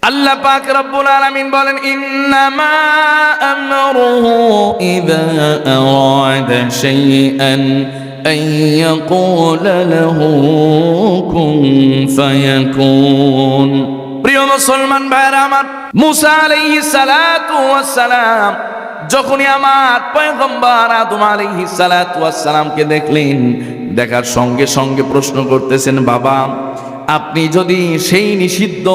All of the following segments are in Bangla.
আল্লাহ পাক রব্বুল আলামিন বলেন, ইন্নামা আমরুহু ইযা আরাদা শাইআন আন ইয়াকুলা লাহু কুন ফায়াকুন। প্রিয় মুসলমান ভাইরা আমার, মুসা আলাইহিস সালাতু ওয়াস সালাম যখনই আমার পয়গম্বর আদম আলাইহিস সালাতু ওয়াস সালামকে দেখলেন, দেখার সঙ্গে সঙ্গে প্রশ্ন করতেছেন, বাবা আপনি যদি সেই নিষিদ্ধ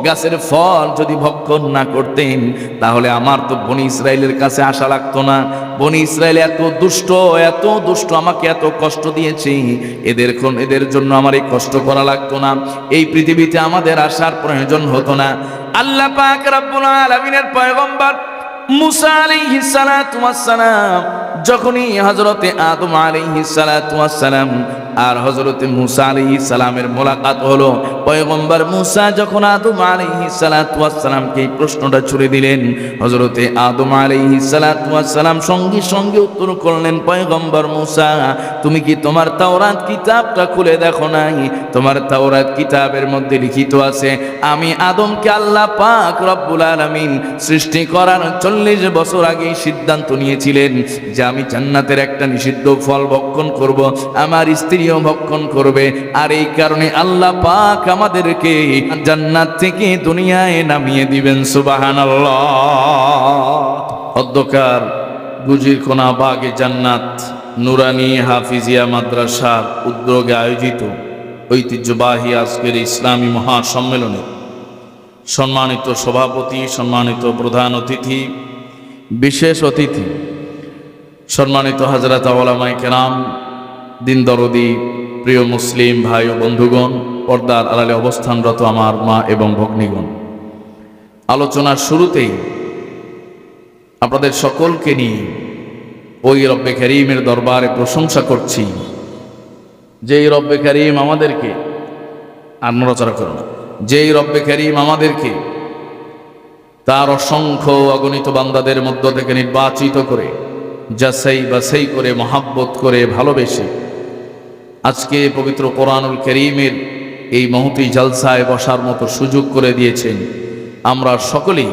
গাছের ফল যদি ভক্ষণ না করতেন, তাহলে আমার তো বনি ইসরায়েলের কাছে আসা লাগতো না। বনি ইসরায়েল এত দুষ্ট, আমাকে এত কষ্ট দিয়েছে, এদের জন্য আমার এই কষ্ট করা লাগতো না, এই পৃথিবীতে আমাদের আসার প্রয়োজন হতো না। আল্লাহ পাক রব্বুল আলামিনের পয়গম্বর মুসা আলাইহিস সালাতু ওয়াস সালাম যখনই হযরতে আদম আলাইহিস সালাতু ওয়াস সালাম আর হযরতে মুসা আলাইহিস সালামের মোলাকাত হলো, পয়গম্বর মুসা যখন আদম আলাইহিস সালাতু ওয়াস সালামকে এই প্রশ্নটা ছুড়ে দিলেন, হযরতে আদম আলাইহিস সালাতু ওয়াস সালাম সঙ্গে সঙ্গে উত্তর করলেন, পয়গম্বর মুসা তুমি কি তোমার তাওরাত কিতাবটা খুলে দেখো নাই? তোমার তাওরাত কিতাবের মধ্যে লিখিত আছে, আমি আদমকে আল্লাহ পাক রব্বুল আলামিন সৃষ্টি করার 40 বছর আগে সিদ্ধান্ত নিয়েছিলেন যে আমি জান্নাতের একটা নিষিদ্ধ ফল ভক্ষণ করব, আমার স্ত্রীও ভক্ষণ করবে, আর এই কারণে আল্লাহ পাক আমাদেরকে জান্নাত থেকে দুনিয়ায় নামিয়ে দিবেন। সুবহানাল্লাহ। অধ্যকার গুজিরকোনা বাগে জান্নাত নুরানি হাফিজিয়া মাদ্রাসার উদ্যোগে আয়োজিত ঐতিহ্যবাহী আজকের ইসলামী মহাসম্মেলনে সম্মানিত সভাপতি, সম্মানিত প্রধান অতিথি, বিশেষ অতিথি, সম্মানিত হযরত উলামায়ে কেরাম, দিন দরদি প্রিয় মুসলিম ভাই ও বন্ধুগণ, পর্দার আড়ালে অবস্থানরত আমার মা এবং ভগ্নীগণ, আলোচনার শুরুতেই আপনাদের সকলকে নিয়ে ওই রব্বে কারীমের দরবারে প্রশংসা করছি, যেই রব্বে কারীম আমাদেরকে, আর নড়াচড়া করো না, যেই রব্বে কারীম আমাদেরকে তার অসংখ্য অগণিত বান্দাদের মধ্য থেকে নির্বাচিত করে, যাচাই বাছাই করে, মহাব্বত করে, ভালোবেসে আজকে পবিত্র কোরআনুল কারীমের এই মহতী জালসায় বসার মতো সুযোগ করে দিয়েছেন। আমরা সকলেই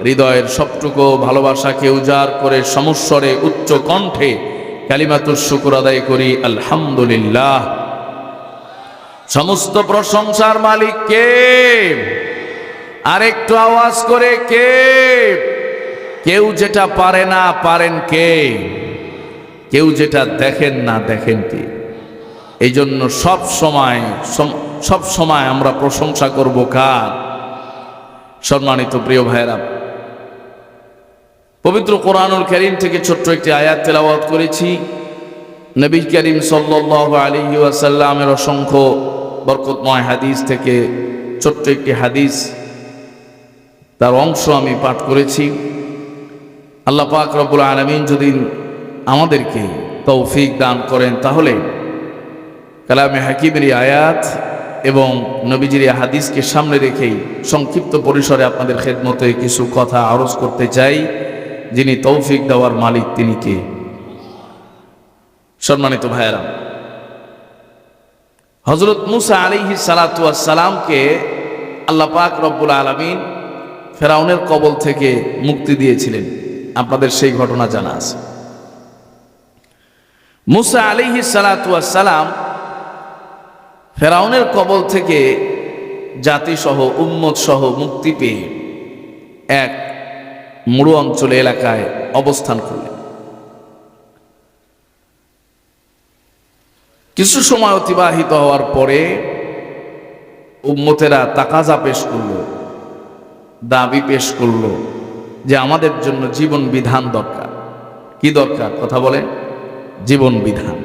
হৃদয়ের সবটুকু ভালোবাসাকে উজাড় করে সমস্বরে উচ্চ কণ্ঠে কালিমাতুশ শুকর আদায় করি, আলহামদুলিল্লাহ। সমস্ত প্রশংসার মালিক কে? আরেকটু আওয়াজ করে কে? কেউ যেটা পারে না পারেন কে? কেউ যেটা দেখেন না দেখেন কে? এই জন্য সব সময় আমরা প্রশংসা করব কার? সম্মানিত প্রিয় ভাইরা, পবিত্র কোরআনুল কারীম থেকে ছোট্ট একটি আয়াত তেলাওয়াত করেছি। নবী করিম সাল্লাল্লাহু আলাইহি ওয়াসাল্লামের অসংখ্য বরকতময় হাদিস থেকে ছোট্ট একটি হাদিস, তার অংশ আমি পাঠ করেছি। আল্লাহ পাক রব্বুল আলামিন যদি আমাদেরকে তৌফিক দান করেন, তাহলে কালামে হাকিমের আয়াত এবং নবীজির হাদিসকে সামনে রেখেই সংক্ষিপ্ত পরিসরে আপনাদের খেদমতে কিছু কথা আরজ করতে চাই। যিনি তৌফিক দেওয়ার মালিক তিনি কে? সম্মানিত ভাইয়েরা, হযরত মুসা আলাইহিস সালাতু ওয়াস সালামকে আল্লাহ পাক রব্বুল আলামিন ফেরাউনের কবল থেকে মুক্তি দিয়েছিলেন। আপনাদের সেই ঘটনা জানা আছে। মুসা আলাইহিস সালাতু ওয়াস সালাম ফেরাউনের কবল থেকে জাতিসহ উম্মত সহ মুক্তি পেয়ে এক মরু অঞ্চল এলাকায় অবস্থান করলেন। কিছু সময় অতিবাহিত হওয়ার পরে উম্মতেরা তাকাজা পেশ করলো, দাবি পেশ করলো যে আমাদের জন্য জীবন বিধান দরকার। কি দরকার? কথা বলে, জীবন বিধান।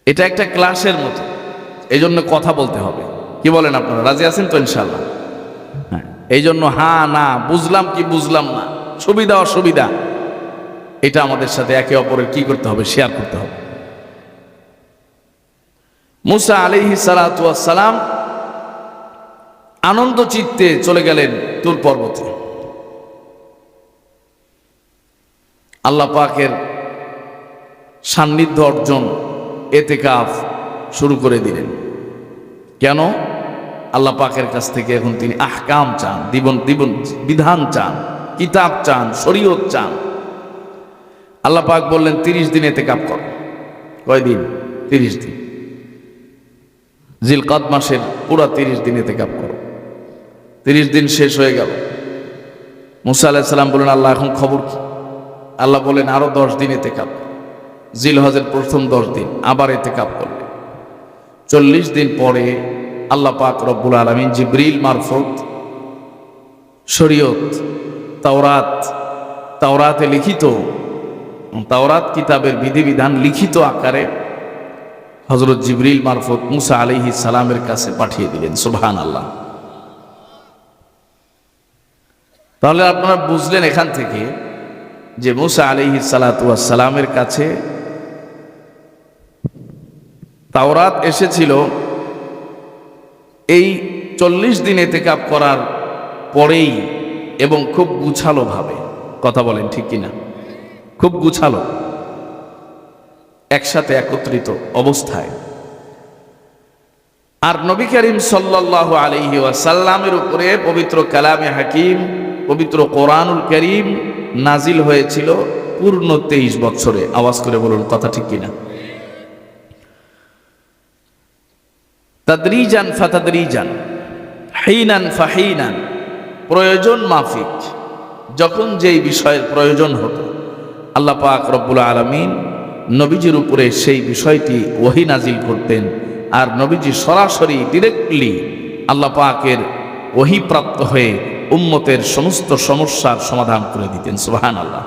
এটা একটা ক্লাসের মতো, এই জন্য কথা বলতে হবে। কি বলেন আপনারা? রাজি আছেন তো ইনশাল্লাহ? হ্যাঁ, এই জন্য হ্যাঁ না, বুঝলাম কি বুঝলাম না, সুবিধা অসুবিধা, এটা আমাদের সাথে একে অপরের কি করতে হবে? শেয়ার করতে হবে। মুসা আলাইহিস সালাতু ওয়াস সালাম আনন্দ চিত্তে চলে গেলেন তুর পর্বতে। আল্লাহ পাকের সান্নিধ্য অর্জন, এতেকাফ শুরু করে দিলেন। কেন? আল্লাহ পাকের কাছ থেকে এখন তিনি আহকাম চান, বিধান চান, কিতাব চান, শরীয়ত চান। আল্লাহ পাক বললেন 30 দিন ইতিকাফ করো। কয়দিন? 30 দিন। জিলকাদ মাসের পুরা 30 দিন ইতিকাফ করো। 30 দিন শেষ হয়ে গেল। মুসা আলাইহিস সালাম বললেন, আল্লাহ এখন খবর কি? আল্লাহ বলেন আরো 10 দিন ইতিকাফ। জিলহজের প্রথম 10 দিন আবার ইতিকাফ করলেন। 40 দিন পরে আল্লাহ পাক রব্বুল আলামিন জিবরিল মারফত শরীয়ত, তাওরাতে লিখিত, তাওরাত কিতাবের বিধিবিধান লিখিত আকারে হযরত জিবরিল মারফত মুসা আলাইহিস সালামের কাছে পাঠিয়ে দিলেন। সুবহানাল্লাহ। তাহলে আপনারা বুঝলেন এখান থেকে যে মুসা আলাইহিস সালাতু ওয়াস সালামের কাছে তাওরাত এসেছিল এই 40 দিন ইতিকাফ করার পরেই, এবং খুব গুছালো ভাবে। কথা বলেন ঠিক কিনা? খুব গুছালো, একসাথে একত্রিত অবস্থায়। আর নবী করিম সাল্লাল্লাহু আলাইহি ওয়াসাল্লামের উপরে পবিত্র কালামে হাকিম, পবিত্র কোরআনুল কারীম নাজিল হয়েছিল পূর্ণ 23 বছরে। আওয়াজ করে বলুন কথা ঠিক কিনা? তাদরিজান ফাতাদরিজান, হিনান ফাহিনান, প্রয়োজন মাফিক, যখন যেই বিষয়ের প্রয়োজন হতো আল্লাহ পাক রব্বুল আলামিন নবীজির উপরে সেই বিষয়টি ওহী নাজিল করতেন। আর নবীজি সরাসরি ডিরেক্টলি আল্লাহ পাকের ওহী প্রাপ্ত হয়ে উম্মতের সমস্ত সমস্যার সমাধান করে দিতেন। সুবহানাল্লাহ।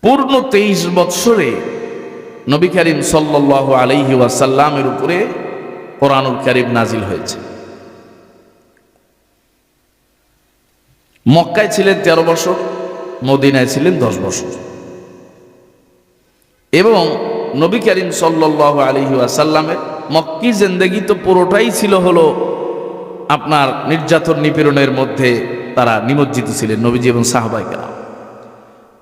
পূর্ণ 23 বৎসরে নবী করিম সাল্লাল্লাহু আলাইহি ওয়াসাল্লামের উপরে কোরআনুল কারীম নাজিল হয়েছে। মক্কায় ছিলেন 13 বছর, মদিনায় ছিলেন 10 বছর। এবং নবী করিম সাল্লাল্লাহু আলাইহি ওয়াসাল্লামের মক্কি জিন্দেগি তো পুরোটাই ছিল হলো আপনার নির্যাতন নিপীড়নের মধ্যে তারা নিমজ্জিত ছিলেন নবীজি এবং সাহাবায়ে কেরাম।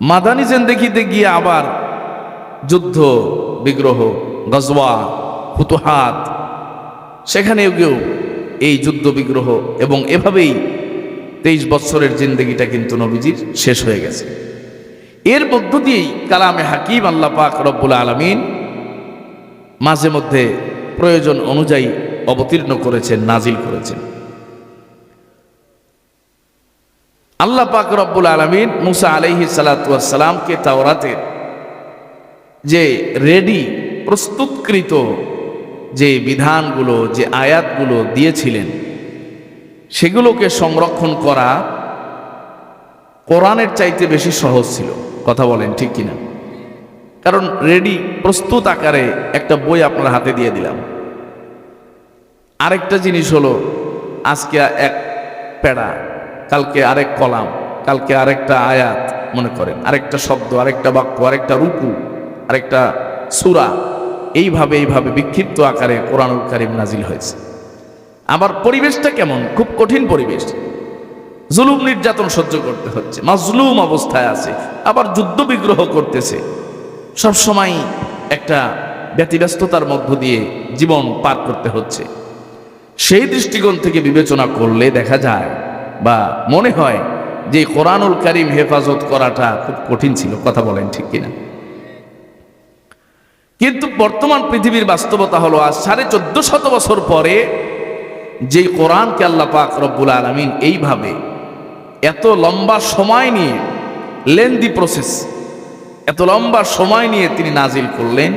মাদানী জিন্দেগিতে গিয়ে আবার যুদ্ধ বিগ্রহ, গজওয়া, ফুতুহাত, সেখানেও গিয়েও এই যুদ্ধ বিগ্রহ, এবং এভাবেই 23 বছরের জিন্দেগিটা কিন্তু নবীজির শেষ হয়ে গেছে। এর মধ্য দিয়েই কালামে হাকিম আল্লাহ পাক রব্বুল আলামিন মাঝে মধ্যে প্রয়োজন অনুযায়ী অবতীর্ণ করেছেন, নাজিল করেছেন। আল্লাহ পাক রব্বুল আলামিন মুসা আলাইহিস সালাতু ওয়াস সালামকে তাওরাতের যে রেডি প্রস্তুতকৃত যে বিধানগুলো, যে আয়াতগুলো দিয়েছিলেন, সেগুলোকে সংরক্ষণ করা কোরআনের চাইতে বেশি সহজ ছিল। কথা বলেন ঠিক কিনা? কারণ রেডি প্রস্তুত আকারে একটা বই আপনার হাতে দিয়ে দিলাম। আরেকটা জিনিস হলো, আজকে এক প্যারা, কালকে আরেক কলাম, কালকে আরেকটা আয়াত, মনে করেন আরেকটা শব্দ, আরেকটা বাক্য, আরেকটা রুকু, আরেকটা সূরা, এইভাবে বিক্ষিপ্ত আকারে কোরআনুল কারীম নাজিল হয়েছে। আবার পরিবেশটা কেমন? খুব কঠিন পরিবেশ, জুলুম নির্যাতন সহ্য করতে হচ্ছে, মাজলুম অবস্থায় আছে, আবার যুদ্ধ বিগ্রহ করতেছে, সবসময় একটা ব্যতিব্যস্ততার মধ্য দিয়ে জীবন পার করতে হচ্ছে। সেই দৃষ্টিকোণ থেকে বিবেচনা করলে দেখা যায় বা মনে হয় যে কোরআনুল কারীম হেফাজত করাটা খুব কঠিন ছিল। কথা বলেন ঠিক কিনা? কিন্তু বর্তমান পৃথিবীর বাস্তবতা হলো, আজ 1450 বছর পরে যে কোরআনকে আল্লাহ পাক রব্বুল আলামিন এইভাবে এত লম্বা সময় নিয়ে, লেন্দি প্রসেস, এত লম্বা সময় নিয়ে তিনি নাজিল করলেন,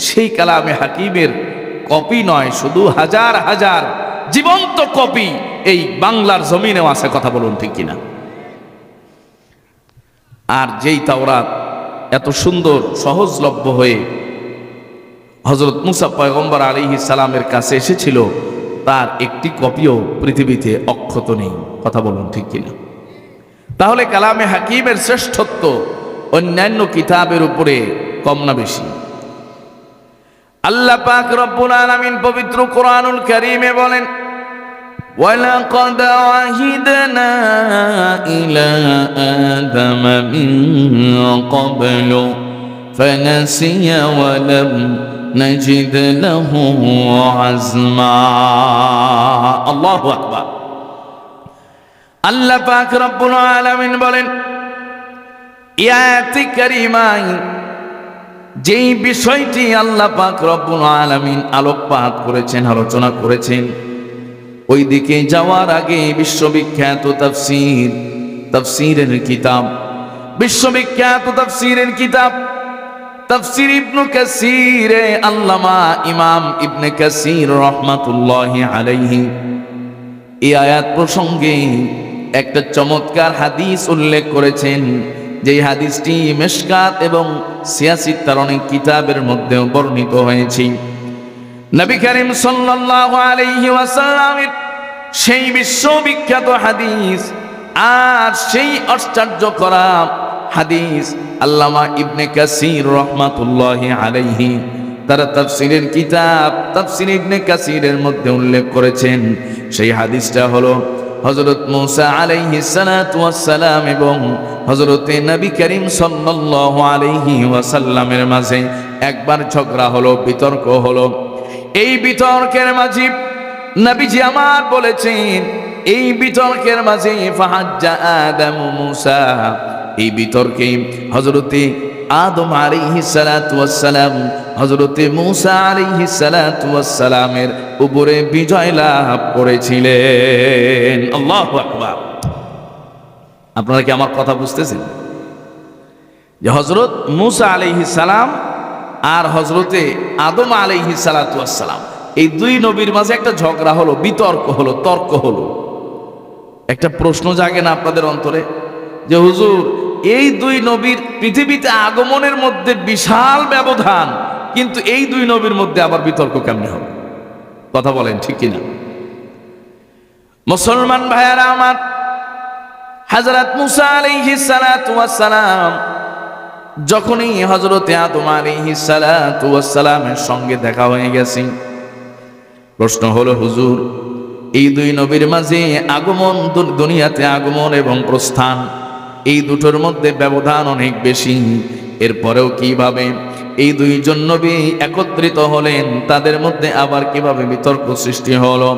সেই কালামে হাকিমের কপি নয়, শুধু হাজার হাজার জীবন্ত কপি এই বাংলার জমিনেও আছে। কথা বলুন ঠিক কিনা? আর যেই তাওরাত এত সুন্দর সহজলভ্য হয়ে হযরত মুসা পয়গম্বর আলাইহিস সালামের কাছে এসেছিল, তার একটি কপিও পৃথিবীতে অক্ষত নেই। কথা বলুন ঠিক কিনা? তাহলে কালামে হাকিমের শ্রেষ্ঠত্ব অন্যান্য কিতাবের উপরে কম না বেশি? আল্লাহ পাক রব্বুল আলামিন পবিত্র কোরআনুল কারীমে বলেন, ওয়ালাকাদ আহিদনা ইলা আদাম মিন ক্বাবলু ফানাসিয়া ওয়া লাম نجد له عزما الله أكبر আল্লাহ পাক রব্বুল আলামিন বলেন আয়াতে কারিমায় যেই বিষয়টি আল্লাহ পাক রব্বুল আলামিন আলোকপাত করেছেন, আলোচনা করেছেন, ওই দিকে যাওয়ার আগে বিশ্ববিখ্যাত তাফসীরের কিতাব, বিশ্ববিখ্যাত তাফসীরের কিতাব তাফসীর ইবনে কাসীর, আল্লামা ইমাম ইবনে কাসীর রাহমাতুল্লাহি আলাইহি এই আয়াত প্রসঙ্গে একটা চমৎকার হাদিস উল্লেখ করেছেন, যেই হাদিসটি মিশকাত এবং সিয়াসিত্তার অনেক কিতাবের মধ্যেও বর্ণিত হয়েছে। নবী করিম সাল্লাল্লাহু আলাইহি ওয়াসাল্লামের সেই বিশ্ববিখ্যাত হাদিস আর সেই আশ্চর্য করা হাদিস আল্লামা ইবনে কাসীর রাহমাতুল্লাহি আলাইহি তারা তাফসীরের কিতাব তাফসীর ইবনে কাসীরের মধ্যে উল্লেখ করেছেন। সেই হাদিসটা হলো হযরত মূসা আলাইহিস সালাতু ওয়াস সালাম এবং হযরতে নবী করিম সাল্লাল্লাহু আলাইহি ওয়াসাল্লামের মাঝে একবার ঝগড়া হলো, বিতর্ক হলো। এই বিতর্কের মাঝে নবীজি আমার বলেছেন, এই বিতর্কের মাঝে ফাহাজ্জা আদম মূসা, এই বিতর্কে হযরতে আদম আলাইহিস সালাতু ওয়াস সালাম হযরতে মূসা আলাইহিস সালাতু ওয়াস সালামের উপরে বিজয় লাভ করেছিলেন। আল্লাহু আকবার। আপনারা কি আমার কথা বুঝতেছেন? যে হযরত মূসা আলাইহিস সালাম আর হযরতে আদম আলাইহিস সালাতু ওয়াস সালাম এই দুই নবীর মাঝে একটা ঝগড়া হলো, বিতর্ক হলো, তর্ক হলো। একটা প্রশ্ন জাগে না আপনাদের অন্তরে যে হুজুর, এই দুই নবীর পৃথিবীতে আগমনের মধ্যে বিশাল ব্যবধান, কিন্তু এই দুই নবীর মধ্যে আবার বিতর্ক কেমনে হবে? কথা বলেন ঠিক কিনা? মুসলমান ভাইয়ারা আমার, হযরত মূসা আলাইহিস সালাতু ওয়াস সালাম যখনই হযরতে আদম আলাইহিস সালাতু ওয়াস সালামের সঙ্গে দেখা হয়ে গেছে, প্রশ্ন হলো হুজুর, এই দুই নবীর মাঝে আগমন, দুনিয়াতে আগমন এবং প্রস্থান, এই দুটোর মধ্যে ব্যবধান অনেক বেশি, এরপরেও কিভাবে এই দুইজন নবী একত্রিত হলেন, তাদের মধ্যে আবার কিভাবে বিতর্ক সৃষ্টি হলো?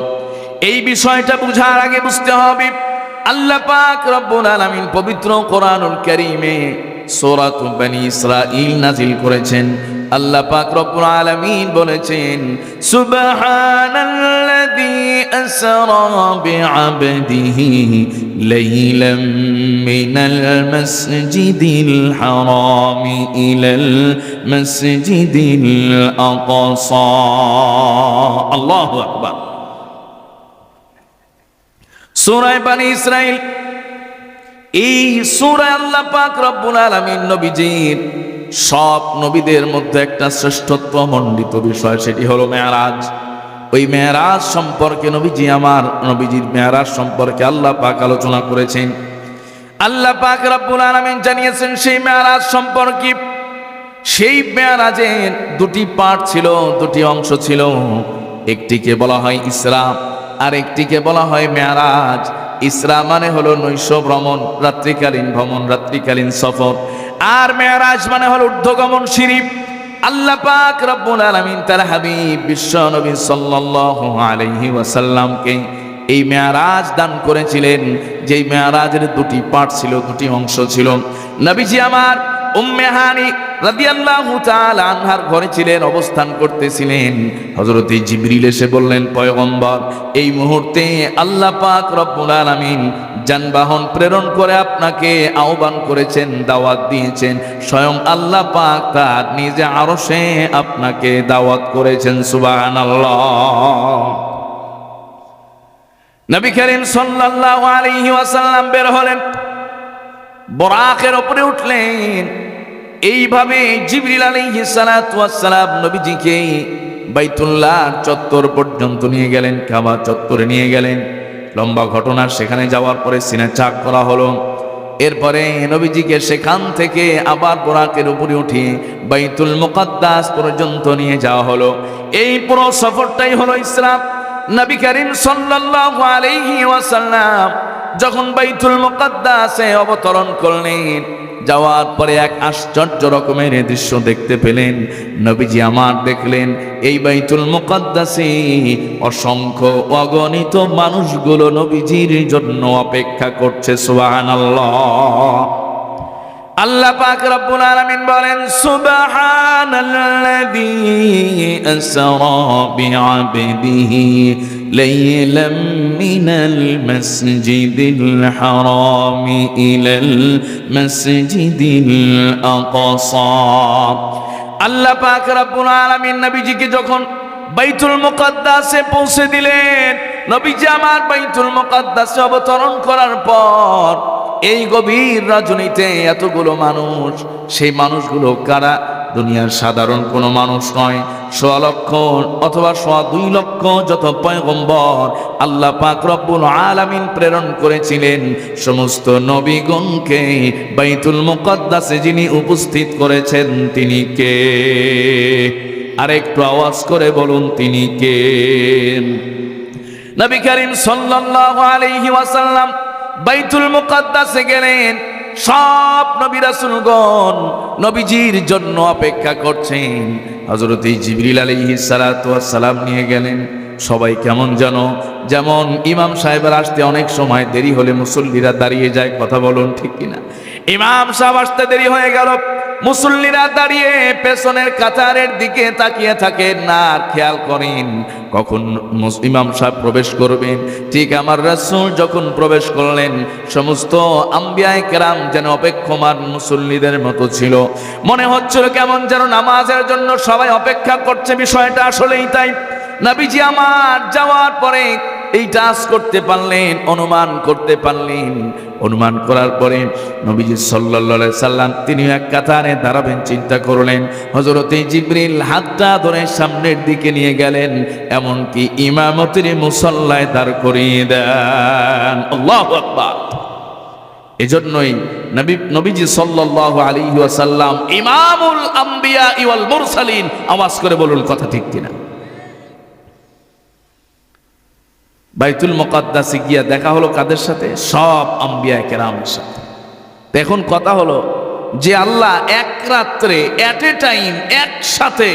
এই বিষয়টা বুঝার আগে বুঝতে হবে আল্লাহ পাক রব্বুল আলামিন পবিত্র কোরআনুল কারীমে সূরাত বনী ইসরাঈল নাযিল করেছেন। আল্লাহ পাক রব্বুল আলামিন বলেছেন, সুবহানাল্লাযী আসরা বিআবদিহি লাইলাম মিনাল মাসজিদিল হারামি ইলাল মাসজিদিল আকসা। আল্লাহু আকবার। সূরা বনী ইসরাঈল, এই সূরা আল্লাহ পাক রব্বুল আলামিন নবীজির সব নবীদের মধ্যে একটা শ্রেষ্ঠত্ব মণ্ডিত বিষয়, সেটি হলো মেরাজ। ওই মেরাজ সম্পর্কে নবীজির মেরাজ সম্পর্কে আল্লাহ পাক আলোচনা করেছেন। আল্লাহ পাক রব্বুল আলামিন জানিয়েছেন সেই মেরাজ সম্পর্কে। সেই মেরাজের দুটি পার্ট ছিল, দুটি অংশ ছিল। একটিকে বলা হয় ইসরা, আর একটিকে বলা হয় মেরাজ। ইসরা মানে হলো নৈশ ভ্রমণ, রাত্রিকালীন ভ্রমণ, রাত্রিকালীন সফর। আর মেরাজ মানে হলো ঊর্ধ্বগমন, সিঁড়ি। আল্লাহ পাক রব্বুল আলামিন তার হাবিব বিশ্ব নবী সাল্লাল্লাহু আলাইহি ওয়াসাল্লামকে এই মেরাজ দান করেছিলেন, যেই মেরাজের দুটি পার্ট ছিল, দুটি অংশ ছিল। নবীজি আমার উম্মে হানি রাদিয়াল্লাহু তাআলা আনহার ঘরে ছিলেন, অবস্থান করতেছিলেন। হযরত জিবরিল এসে বললেন, পয়গম্বর, এই মুহূর্তে আল্লাহ পাক রব্বুল আলামিন যানবাহন প্রেরণ করে আপনাকে আহ্বান করেছেন, দাওয়াত দিয়েছেন। স্বয়ং আল্লাহ পাক তার নিজে আরশে আপনাকে দাওয়াত করেছেন। সুবহানাল্লাহ। নবী করিম সাল্লাল্লাহু আলাইহি ওয়াসাল্লাম বের হলেন, বরাকের উপরে উঠলেন। এইভাবে জিবরিল আলাইহিস সালাতু ওয়াস সালাম নবীজিকে বাইতুল্লাহ চত্বর পর্যন্ত নিয়ে গেলেন, কাবা চত্বরে নিয়ে গেলেন। লম্বা ঘটনা। সেখানে যাওয়ার পরে সিনা চাক করা হলো। এরপরে নবীজিকে সেখান থেকে আবার বরাকের উপরে উঠিয়ে বাইতুল মুকাদ্দাস পর্যন্ত নিয়ে যাওয়া হলো। এই পুরো সফরটাই হলো ইসরাফ। নবী করিম সাল্লাল্লাহু আলাইহি ওয়াসাল্লাম যখন বাইতুল মুকাদ্দাসে অবতরণ করলেন, যাওয়ার পরে এক আশ্চর্য রকমের দৃশ্য দেখতে পেলেন। নবীজি আমার দেখলেন এই বাইতুল মুকাদ্দাসে অসংখ্য অগণিত মানুষগুলো নবীজির জন্য অপেক্ষা করছে। সুবহানাল্লাহ। আল্লাহ পাক রব্বুল আলামিন বলেন, সুবহানাল্লাযী আসরা বিআবদিহি লাইলাম মিনাল মাসজিদিল হারামি ইলাল মাসজিদিল আকসা। আল্লাহ পাক রব্বুল আলামিন নবীজিকে যখন বাইতুল মুকাদ্দাসে পৌঁছে দিলেন, নবীজি আমার বাইতুল মুকাদ্দাসে অবতরণ করার পর এই গভীর রজনীতে এতগুলো মানুষ, সেই মানুষগুলো কারা? দুনিয়ার সাধারণ কোনো মানুষ নয়। 1.5 লক্ষ অথবা 2.25 লক্ষ যত পয়গম্বর আল্লাহ পাক রব্বুল আলামিন প্রেরণ করেছিলেন, সমস্ত নবীগণকে বাইতুল মুকাদ্দাসে যিনি উপস্থিত করেছেন তিনি কে? আরেকটু আওয়াজ করে বলুন, তিনি কে? নবী করিম সাল্লাল্লাহু আলাইহি ওয়াসাল্লাম বাইতুল মুকাদ্দাসে গেলেন। সব নবী রাসূলগণ নবীজির জন্য অপেক্ষা করছেন। হযরত জিবরিল আলাইহিস সালাতু ওয়াস সালাম নিয়ে গেলেন। সবাই কেমন যেমন ইমাম সাহেবের আসতে অনেক সময় দেরি হলে মুসল্লিরা দাঁড়িয়ে যায়। কথা বলুন ঠিক কিনা? ইমাম সাহেব আসতে দেরি হয়ে গেল, মুসল্লিরা দাঁড়িয়ে পেছনের কাতারের দিকে তাকিয়ে থাকেন না, আর খেয়াল করেন কখন ইমাম সাহেব প্রবেশ করবেন। ঠিক আমার রাসূল যখন প্রবেশ করলেন, সমস্ত আম্বিয়ায়ে কেরাম যেন অপেক্ষমান মুসল্লিদের মতো ছিল। মনে হচ্ছিল কেমন যেন নামাজের জন্য সবাই অপেক্ষা করছে। বিষয়টা আসলেই তাই। নবীজি আমার যাওয়ার পরে এইটা আজ করতে পারলেন, অনুমান করতে পারলেন। অনুমান করার পরে নবীজি সাল্লাল্লাহু আলাইহি সাল্লাম তিনি এক কাতারে দাঁড়াবেন চিন্তা করলেন। হযরত জিবরিল হাতটা ধরে সামনের দিকে নিয়ে গেলেন, এমনকি ইমামতির মুসল্লায় দাঁড় করিয়ে দেন। আল্লাহু আকবার। এজন্যই নবীজি সাল্লাল্লাহু আলাইহি ওয়াসাল্লাম ইমামুল আম্বিয়া ওয়াল মুরসালিন। আওয়াজ করে বলুন, কথা ঠিক কিনা? বাইতুল মুকাদ্দাসে গিয়া দেখা হলো কাদের সাথে? সব আম্বিয়া কেরামের সাথে। এখন কথা হলো যে আল্লাহ এক রাত্রে এট এ টাইম একসাথে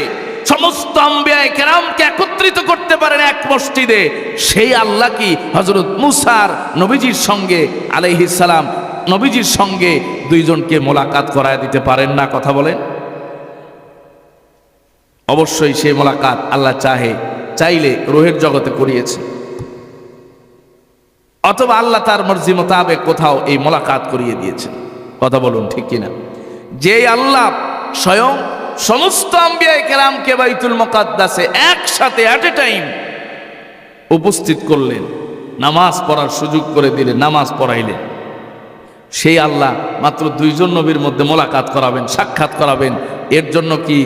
সমস্ত আম্বিয়া কেরামকে একত্রিত করতে পারেন এক মসজিদে, সেই আল্লাহ কি হযরত মুসার নবীজির সঙ্গে আলাইহিস সালাম নবীজির সঙ্গে দুইজনকে মোলাকাত করায় দিতে পারেন না? কথা বলেন। অবশ্যই সেই মোলাকাত আল্লাহ চাইলে রূহের জগতে করিয়েছে, অথবা আল্লাহ তার মর্জি মোতাবেক কোথাও এই মোলাকাত করিয়ে দিয়েছে। কথা বলুন ঠিক কিনা? যে আল্লাহ স্বয়ং সমস্ত আম্বিয়া কেরামকে বাইতুল মুকাদ্দাসে একসাথে এট এ টাইম উপস্থিত করলেন, নামাজ পড়ার সুযোগ করে দিলেন, নামাজ পড়াইলেন, সেই আল্লাহ মাত্র 2 জন নবীর মধ্যে মোলাকাত করাবেন, সাক্ষাৎ করাবেন। এর জন্য কি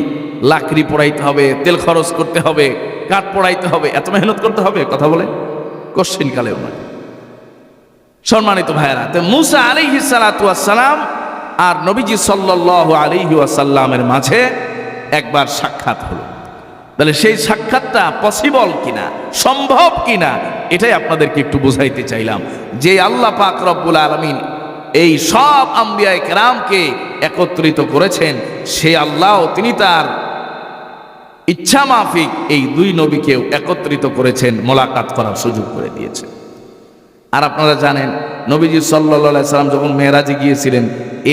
লাকড়ি পোড়াইতে হবে, তেল খরচ করতে হবে, কাঠ পোড়াইতে হবে, এত মেহনত করতে হবে? কথা বলেন। কোশ্চিন কালেও নয়। সম্মানিত ভাইয়েরা, তো মুসা আলাইহিস সালাতু ওয়াস সালাম আর নবীজি সাল্লাল্লাহু আলাইহি ওয়াসাল্লামের মাঝে একবার সাক্ষাৎ হলো। তাহলে সেই সাক্ষাৎটা পসিবল কিনা, সম্ভব কিনা, এটাই আপনাদেরকে একটু বুঝাইতে চাইলাম। যে আল্লাহ পাক রব্বুল আলামিন এই সব আম্বিয়ায়ে কেরামকে একত্রিত করেছেন, সেই আল্লাহ তিনি তার ইচ্ছা মাফিক এই 2 নবীকেও একত্রিত করেছেন, মোলাকাত করার সুযোগ করে দিয়েছেন। আর আপনারা জানেন নবীজি সাল্লাল্লাহু আলাইহি সাল্লাম যখন মেরাজে গিয়েছিলেন,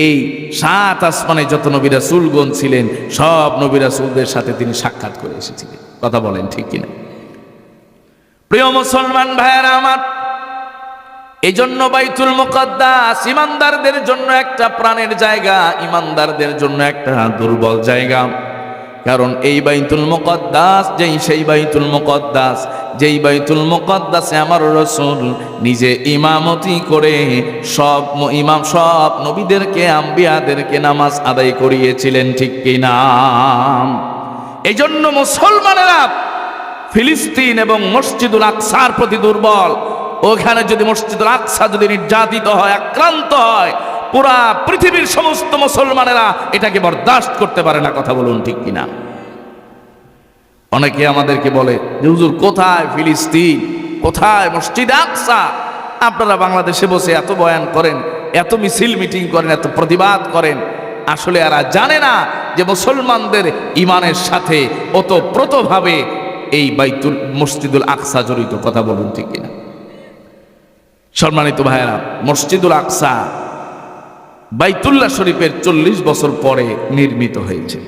এই 7 আসমানে যত নবী রাসূলগণ ছিলেন সব নবী রাসূলদের সাথে তিনি সাক্ষাৎ করে এসেছিলেন। কথা বলেন ঠিক কিনা? প্রিয় মুসলমান ভাইয়েরা আমার, এই জন্য বাইতুল মুকাদ্দাস ইমানদারদের জন্য একটা প্রাণের জায়গা, ইমানদারদের জন্য একটা দুর্বল জায়গা। কারণ এই বাইতুল মুকাদ্দাস সেই বাইতুল মুকাদ্দাসে আমার রাসূল নিজে ইমামতি করে সব নবীদেরকে আম্বিয়াদেরকে নামাজ আদায় করিয়েছিলেন। ঠিক কিনা? এই জন্য মুসলমানেরা ফিলিস্তিন এবং মসজিদুল আকসার প্রতি দুর্বল। ওখানে যদি মসজিদুল আকসা যদি নির্যাতিত হয়, আক্রান্ত হয়, পুরা পৃথিবীর সমস্ত মুসলমানেরা এটাকে বরদাস্ত করতে পারে না। কথা বলুন ঠিক কিনা? অনেকে আমাদেরকে বলে যে হুজুর কোথায় ফিলিস্তিন, কোথায় মসজিদ আকসা? আপনারা বাংলাদেশে বসে এত বয়ান করেন, এত মিছিল মিটিং করেন, এত প্রতিবাদ করেন, আসলে এরা জানে না যে মুসলমানদের ইমানের সাথে ওতপ্রোতভাবে এই বাইতুল মসজিদুল আকসা জড়িত। কথা বলুন ঠিক কিনা? সম্মানিত ভাইয়েরা, মসজিদুল আকসা বাইতুল্লাহ শরীফের 40 বছর পরে নির্মিত হয়েছে।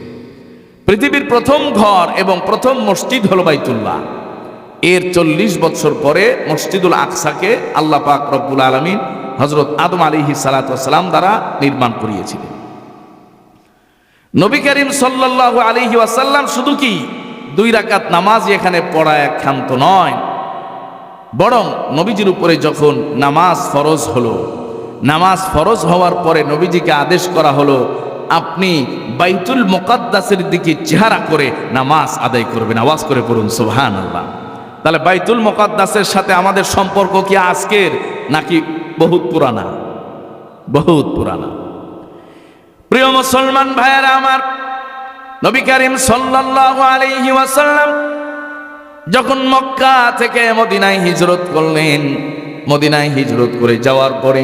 পৃথিবীর প্রথম ঘর এবং প্রথম মসজিদ হলো বাইতুল্লাহ। এর 40 বছর পরে মসজিদুল আকসাকে আল্লাহ পাক রব্বুল আলামিন হযরত আদম আলাইহিস সালাতু ওয়াস সালাম দ্বারা নির্মাণ করিয়েছিলেন। নবী করিম সাল্লাল্লাহু আলাইহি ওয়াসাল্লাম শুধু কি 2 রাকাত নামাজ এখানে পড়া একখান্ত নয়, বরং নবীজির উপরে যখন নামাজ ফরজ হলো, নামাজ ফরজ হওয়ার পরে নবীজিকে আদেশ করা হলো আপনি বাইতুল মুকাদ্দাসের দিকে চেহারা করে নামাজ আদায় করবেন। আওয়াজ করে পড়ুন সুবহানাল্লাহ। তাহলে বাইতুল মুকাদ্দাসের সাথে আমাদের সম্পর্ক কি আজকের নাকি বহুত পুরানা? বহুত পুরানা। প্রিয় মুসলমান ভাইয়েরা আমার, নবী করিম সাল্লাল্লাহু আলাইহি ওয়াসাল্লাম যখন মক্কা থেকে মদিনায় হিজরত করলেন, মদিনায় হিজরত করে যাওয়ার পরে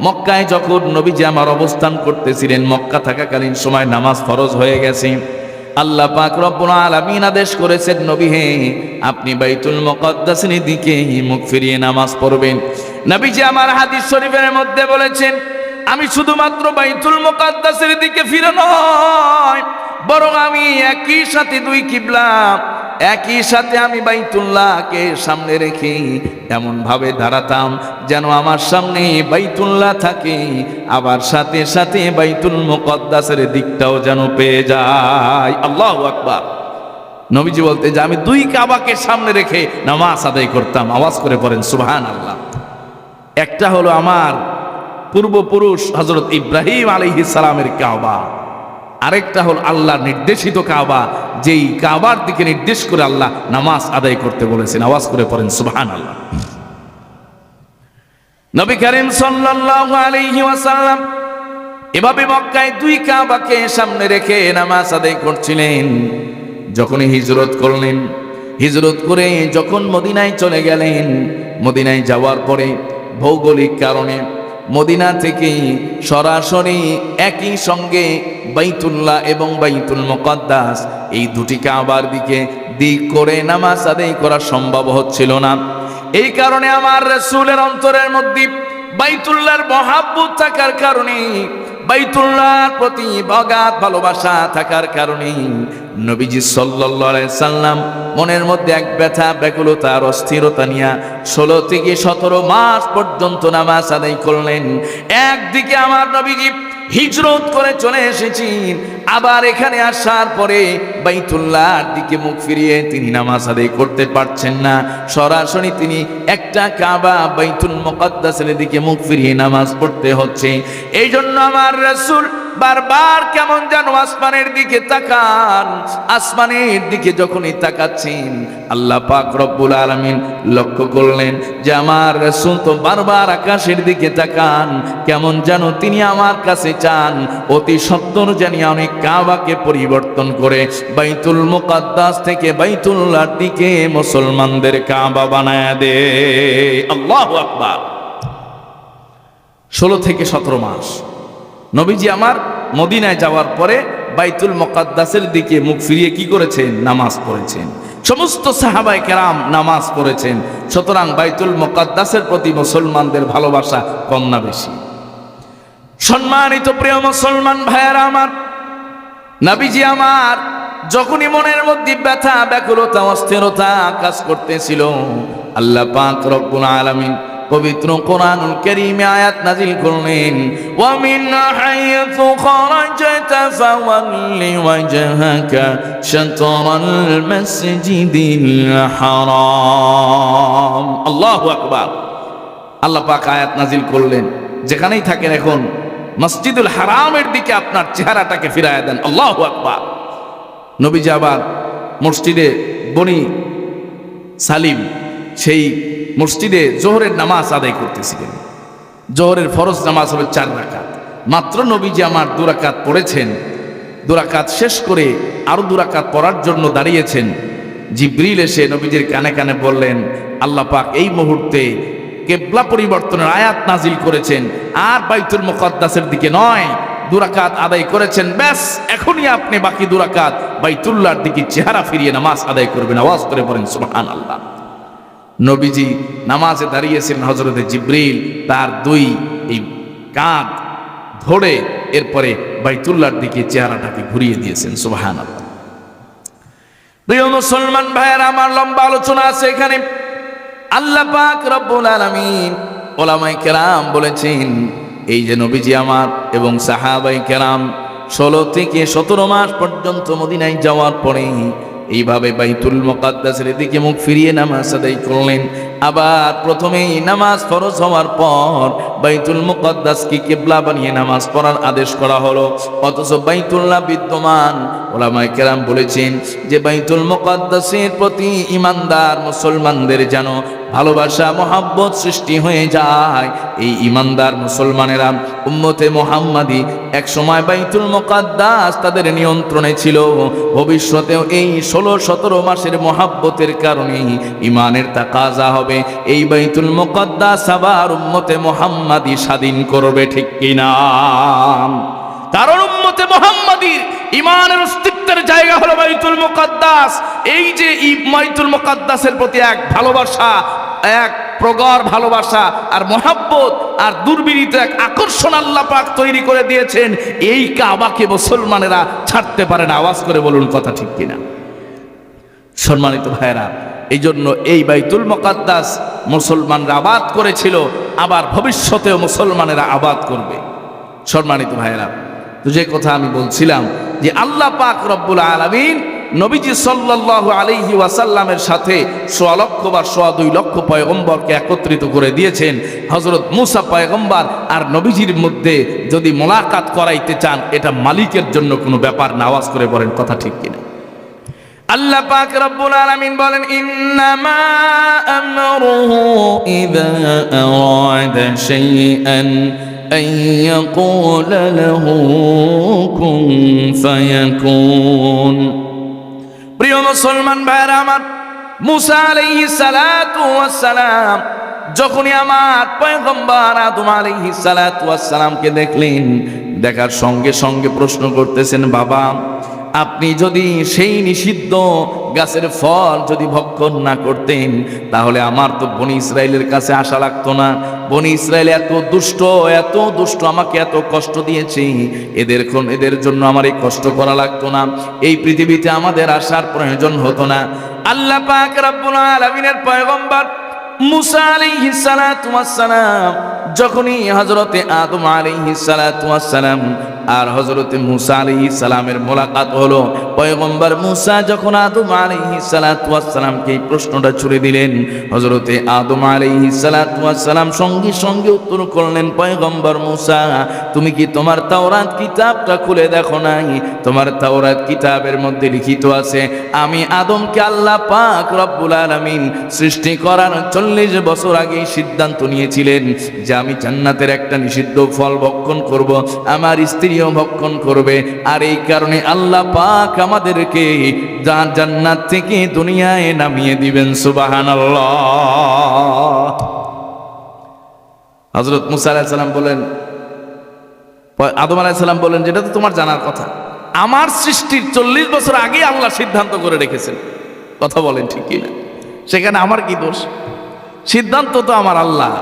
মক্কায় যখন নবীজি আমার অবস্থান করতেছিলেন, মক্কা থাকাকালীন সময় নামাজ ফরজ হয়ে গেছে। আল্লাহ পাক রব্বুল আলামিন আদেশ করেছেন, নবী হে আপনি বাইতুল মুকাদ্দাসের দিকে মুখ ফিরিয়ে নামাজ পড়বেন। নবীজি আমার হাদিস শরীফের মধ্যে বলেছেন, আমি শুধুমাত্র বাইতুল মুকাদ্দাসের দিকে ফিরে নয়, বরং আমি একই সাথে 2 কিবলা, একই সাথে আমি বাইতুল্লাহকে সামনে রেখে এমন ভাবে দাঁড়াতাম যেন আমার সামনে বাইতুল্লাহ থাকে, আবার সাথে সাথে বাইতুল মুকাদ্দাসের দিকটাও যেন পেয়ে যায়। আল্লাহু আকবার। নবীজি বলতে যে আমি 2 কাবাকে সামনে রেখে নামাজ আদায় করতাম। আওয়াজ করে পড়েন সুবহানাল্লাহ। একটা হলো আমার পূর্বপুরুষ হযরত ইব্রাহিম আলাইহিস সালামের কাবা, আরেকটা হল আল্লাহ নির্দেশিত কাবা, যেই কাবার দিকে নির্দেশ করে আল্লাহ নামাজ আদায় করতে বলেছেন। আওয়াজ করে পড়েন সুবহানাল্লাহ। নবী করিম সাল্লাল্লাহু আলাইহি ওয়াসাল্লাম এভাবে মক্কায় 2 কাবাকে সামনে রেখে নামাজ আদায় করছিলেন। যখন হিজরত করলেন, হিজরত করে যখন মদিনায় চলে গেলেন, মদিনায় যাওয়ার পরে ভৌগোলিক কারণে মদিনা থেকে সরাসরি একই সঙ্গে বাইতুল্লাহ এবং বাইতুল মুকাদ্দাস এই 2টি কাবার দিকে দিক করে নামাজ আদায় করা সম্ভব হচ্ছিল না। এই কারণে আমার রাসূলের অন্তরের মধ্যে বাইতুল্লাহর মহাব্বত থাকার কারণে, বাইতুল্লাহর প্রতি অগাধ ভালোবাসা থাকার কারণে নবীজি সাল্লাল্লাহু আলাইহি সাল্লাম মনের মধ্যে এক ব্যথা, ব্যাকুলতা আর অস্থিরতা নিয়ে 16 থেকে 17 মাস পর্যন্ত নামাজ আদায় করলেন। একদিকে আমার নবীজি হিজরত করে চলে এসেছেন, আবার এখানে আসার পরে বাইতুল্লাহর দিকে মুখ ফিরিয়ে তিনি নামাজ আদায় করতে পারছেন না। সরাসরি তিনি একটা কাবা বাইতুল মুকাদ্দাসের দিকে মুখ ফিরিয়ে নামাজ পড়তে হচ্ছে। এই জন্য আমার রাসূল বারবার কেমন যেন আসমানের দিকে তাকান। আসমানের দিকে যখনই তাকাচ্ছেন, আল্লাহ পাক রব্বুল আলামিন লক্ষ্য করলেন যে আমার রাসূল তো বারবার আকাশের দিকে তাকান, কেমন যেন তিনি আমার কাছে চান অতি সত্বর জানি অনেক কাবাকে পরিবর্তন করে বাইতুল মুকাদ্দাস থেকে বাইতুল্লাহর দিকে মুসলমানদের কাবা বানায় দে। আল্লাহু আকবার। 16 থেকে 17 মাস নবীজি আমার মদিনায় যাওয়ার পরে বাইতুল মুকাদ্দাসের দিকে মুখ ফিরিয়ে কি করেছেন? নামাজ পড়েছেন। সমস্ত সাহাবায়ে কেরাম নামাজ পড়েছেন। সুতরাং বাইতুল মুকাদ্দাসের প্রতি মুসলমানদের ভালোবাসা কম না বেশি? সম্মানিত প্রিয় মুসলমান ভাইয়েরা আমার, নবীজি আমার যখনই মনের মধ্যে ব্যথা, ব্যাকুলতা, অস্থিরতা কাজ করতেছিল, আল্লাহ পাক রব্বুল আলামিন পবিত্র কোরআনুল কারীমে আয়াত নাযিল করলেন, ওয়া মিন হাইয়্যু খারাজাতা ফাওয়াল্লি ওয়াজহাকা শাতরাল মাসজিদিল হারাম। আল্লাহু আকবার। আল্লাহ পাক আয়াত নাযিল করলেন, যেখানেই থাকেন এখন মসজিদুল হারামের দিকে আপনার চেহারাটাকে ফিরায় দেন। আল্লাহু আকবার। নবীজি আবার মসজিদে বনি সালিম, সেই মসজিদে জোহরের নামাজ আদায় করতেছিলেন। জোহরের ফরজ নামাজ হলো 4 রাকাত। মাত্র নবীজি আমার 2 রাকাত পড়েছেন। 2 রাকাত শেষ করে আরো 2 রাকাত পড়ার জন্য দাঁড়িয়েছেন। জিবরিল এসে নবীজির কানে কানে বললেন, আল্লাহ পাক এই মুহূর্তে কিবলা পরিবর্তনের আয়াত নাজিল করেছেন, আর বাইতুল মুকাদ্দাসের দিকে নয়। 2 রাকাত আদায় করেছেন, ব্যাস এখনই আপনি বাকি 2 রাকাত বাইতুল্লাহর দিকে চেহারা ফিরিয়ে নামাজ আদায় করবেন। আওয়াজ করে পড়েন সুবহানাল্লাহ। নবীজি নামাজে দাঁড়িয়েছিলেন, হযরতে জিবরিল তার 2 এই কাঁধ ধরে এরপরে বাইতুল্লাহর দিকে চেহারাটাকে ঘুরিয়ে দিয়েছেন। সুবহানাল্লাহ। প্রিয় মুসলমান ভাইয়েরা আমার, লম্বা আলোচনা আছে এখানে। আল্লাহ পাক রব্বুল আলামিন, ওলামায়ে কেরাম বলেছেন, এই যে নবীজি আমার এবং সাহাবায়ে কেরাম 16 থেকে 17 মাস পর্যন্ত মদিনায় যাওয়ার পরে এইভাবে বাইতুল মুকাদ্দাসের দিকে মুখ ফিরিয়ে নামাজ আদায় করলেন। আবার প্রথমেই নামাজ ফরজ হওয়ার পর বাইতুল মুকাদ্দাসকে কিবলা বানিয়ে নামাজ পড়ার আদেশ করা হলো, অথচ বাইতুল্লাহ বিদ্যমান। ওলামায়ে কেরাম বলেছেন যে বাইতুল মুকাদ্দাসের প্রতি ইমানদার মুসলমানদের যেন ভালোবাসা মহাব্বত সৃষ্টি হয়ে যায়। এই ইমানদার মুসলমানেরা, উম্মতে মুহাম্মাদি, এক সময় বাইতুল মুকাদ্দাস তাদের নিয়ন্ত্রণে ছিল। ভবিষ্যতেও এই 16-17 মাসের মহাব্বতের কারণে ইমানের তাকাজা হবে, এই বাইতুল মুকাদ্দাস আবার উম্মতে মুহাম্মাদি স্বাধীন করবে, ঠিক কিনা? কারণ উম্মতে মুহাম্মাদির ইমানের অস্তিত্বের জায়গা হলো বাইতুল মুকাদ্দাস। এই যে বাইতুল মুকাদ্দাসের প্রতি এক ভালোবাসা, এক প্রগাঢ় ভালোবাসা আর মহাব্বত আর দুর্বিনীত এক আকর্ষণ আল্লাহ পাক তৈরি করে দিয়েছেন, এই কাবাকে মুসলমানেরা ছাড়তে পারে না। আওয়াজ করে বলুন কথা ঠিক কিনা? সম্মানিত ভাইয়েরা, এই জন্য এই বাইতুল মুকাদ্দাস মুসলমানরা আবাদ করেছিল, আবার ভবিষ্যতেও মুসলমানেরা আবাদ করবে। সম্মানিত ভাইয়েরা, তো যে কথা আমি বলছিলাম যে আল্লাহ পাক রব্বুল আলামিন নবীজি সাল্লাল্লাহু আলাইহি ওয়াসাল্লামের সাথে 1.25 লক্ষ বা 2.25 লক্ষ পয়গম্বরকে একত্রিত করে দিয়েছেন। হযরত মুসা পয়গম্বর আর নবীজির মধ্যে যদি মোলাকাত করাইতে চান, এটা মালিকের জন্য কোনো ব্যাপার না। আওয়াজ করে বলেন কথা ঠিক কিনা? আল্লাহ পাক রব্বুল আলামিন বলেন, ইন্নামা আমরুহু ইযা আরাদা শাইআন আন ইয়াকুলা লাহু কুন ফায়াকুন। প্রিয় মুসলমান ভাইরা আমার, মুসা আলাইহিস সালাতু ওয়াস সালাম যখনই আমার পয়গম্বর আদম আলাইহিস সালাতু ওয়াস সালামকে দেখলেন, দেখার সঙ্গে সঙ্গে প্রশ্ন করতেছেন, বাবা আপনি যদি সেই নিষিদ্ধ গাছের ফল যদি ভক্ষণ না করতেন, তাহলে আমার তো বনি ইসরায়েলের কাছে আসা লাগতো না। বনি ইসরায়েল এত দুষ্ট, আমাকে এত কষ্ট দিয়েছে, এদের জন্য আমার এই কষ্ট করা লাগতো না, এই পৃথিবীতে আমাদের আসার প্রয়োজন হতো না। আল্লাহ পাক রব্বুল আলামিনের পয়গম্বর মুসা আলাইহিস সালাতু ওয়াস সালাম যখনই হযরতে আদম আলাইহিস সালাতু ওয়াস সালাম আর হযরতে মুসা আলাইহিস সালামের মোলাকাত হলো, পয়গম্বর মুসা যখন আদম আলাইহিস সালাতু ওয়াস সালামকে এই প্রশ্নটা ছুড়ে দিলেন, হযরতে আদম আলাইহিস সালাতু ওয়াস সালাম সঙ্গে সঙ্গে উত্তর করলেন, পয়গম্বর মুসা তুমি কি তোমার তাওরাত কিতাবটা খুলে দেখো নাই? তোমার তাওরাত কিতাবের মধ্যে লিখিত আছে, আমি আদমকে আল্লাহ পাক রব্বুল আলামিন সৃষ্টি করার 40 বছর আগে সিদ্ধান্ত নিয়েছিলেন যে আমি জান্নাতের একটা নিষিদ্ধ ফল ভক্ষণ করব, আমার স্ত্রীও ভক্ষণ করবে, আর এই কারণে আল্লাহ পাক আমাদেরকে জান্নাত থেকে দুনিয়ায় নামিয়ে দিবেন। সুবহানাল্লাহ। হযরত মুসা আলাইহিস সালাম বলেন, আদম আলাইহিস সালাম বলেন, যেটা তো তোমার জানার কথা, আমার সৃষ্টির 40 বছর আগে আল্লাহ সিদ্ধান্ত করে রেখেছেন। কথা বলেন ঠিক কি না? সেখানে আমার কি দোষ? সিদ্ধান্ত তো আমার আল্লাহ।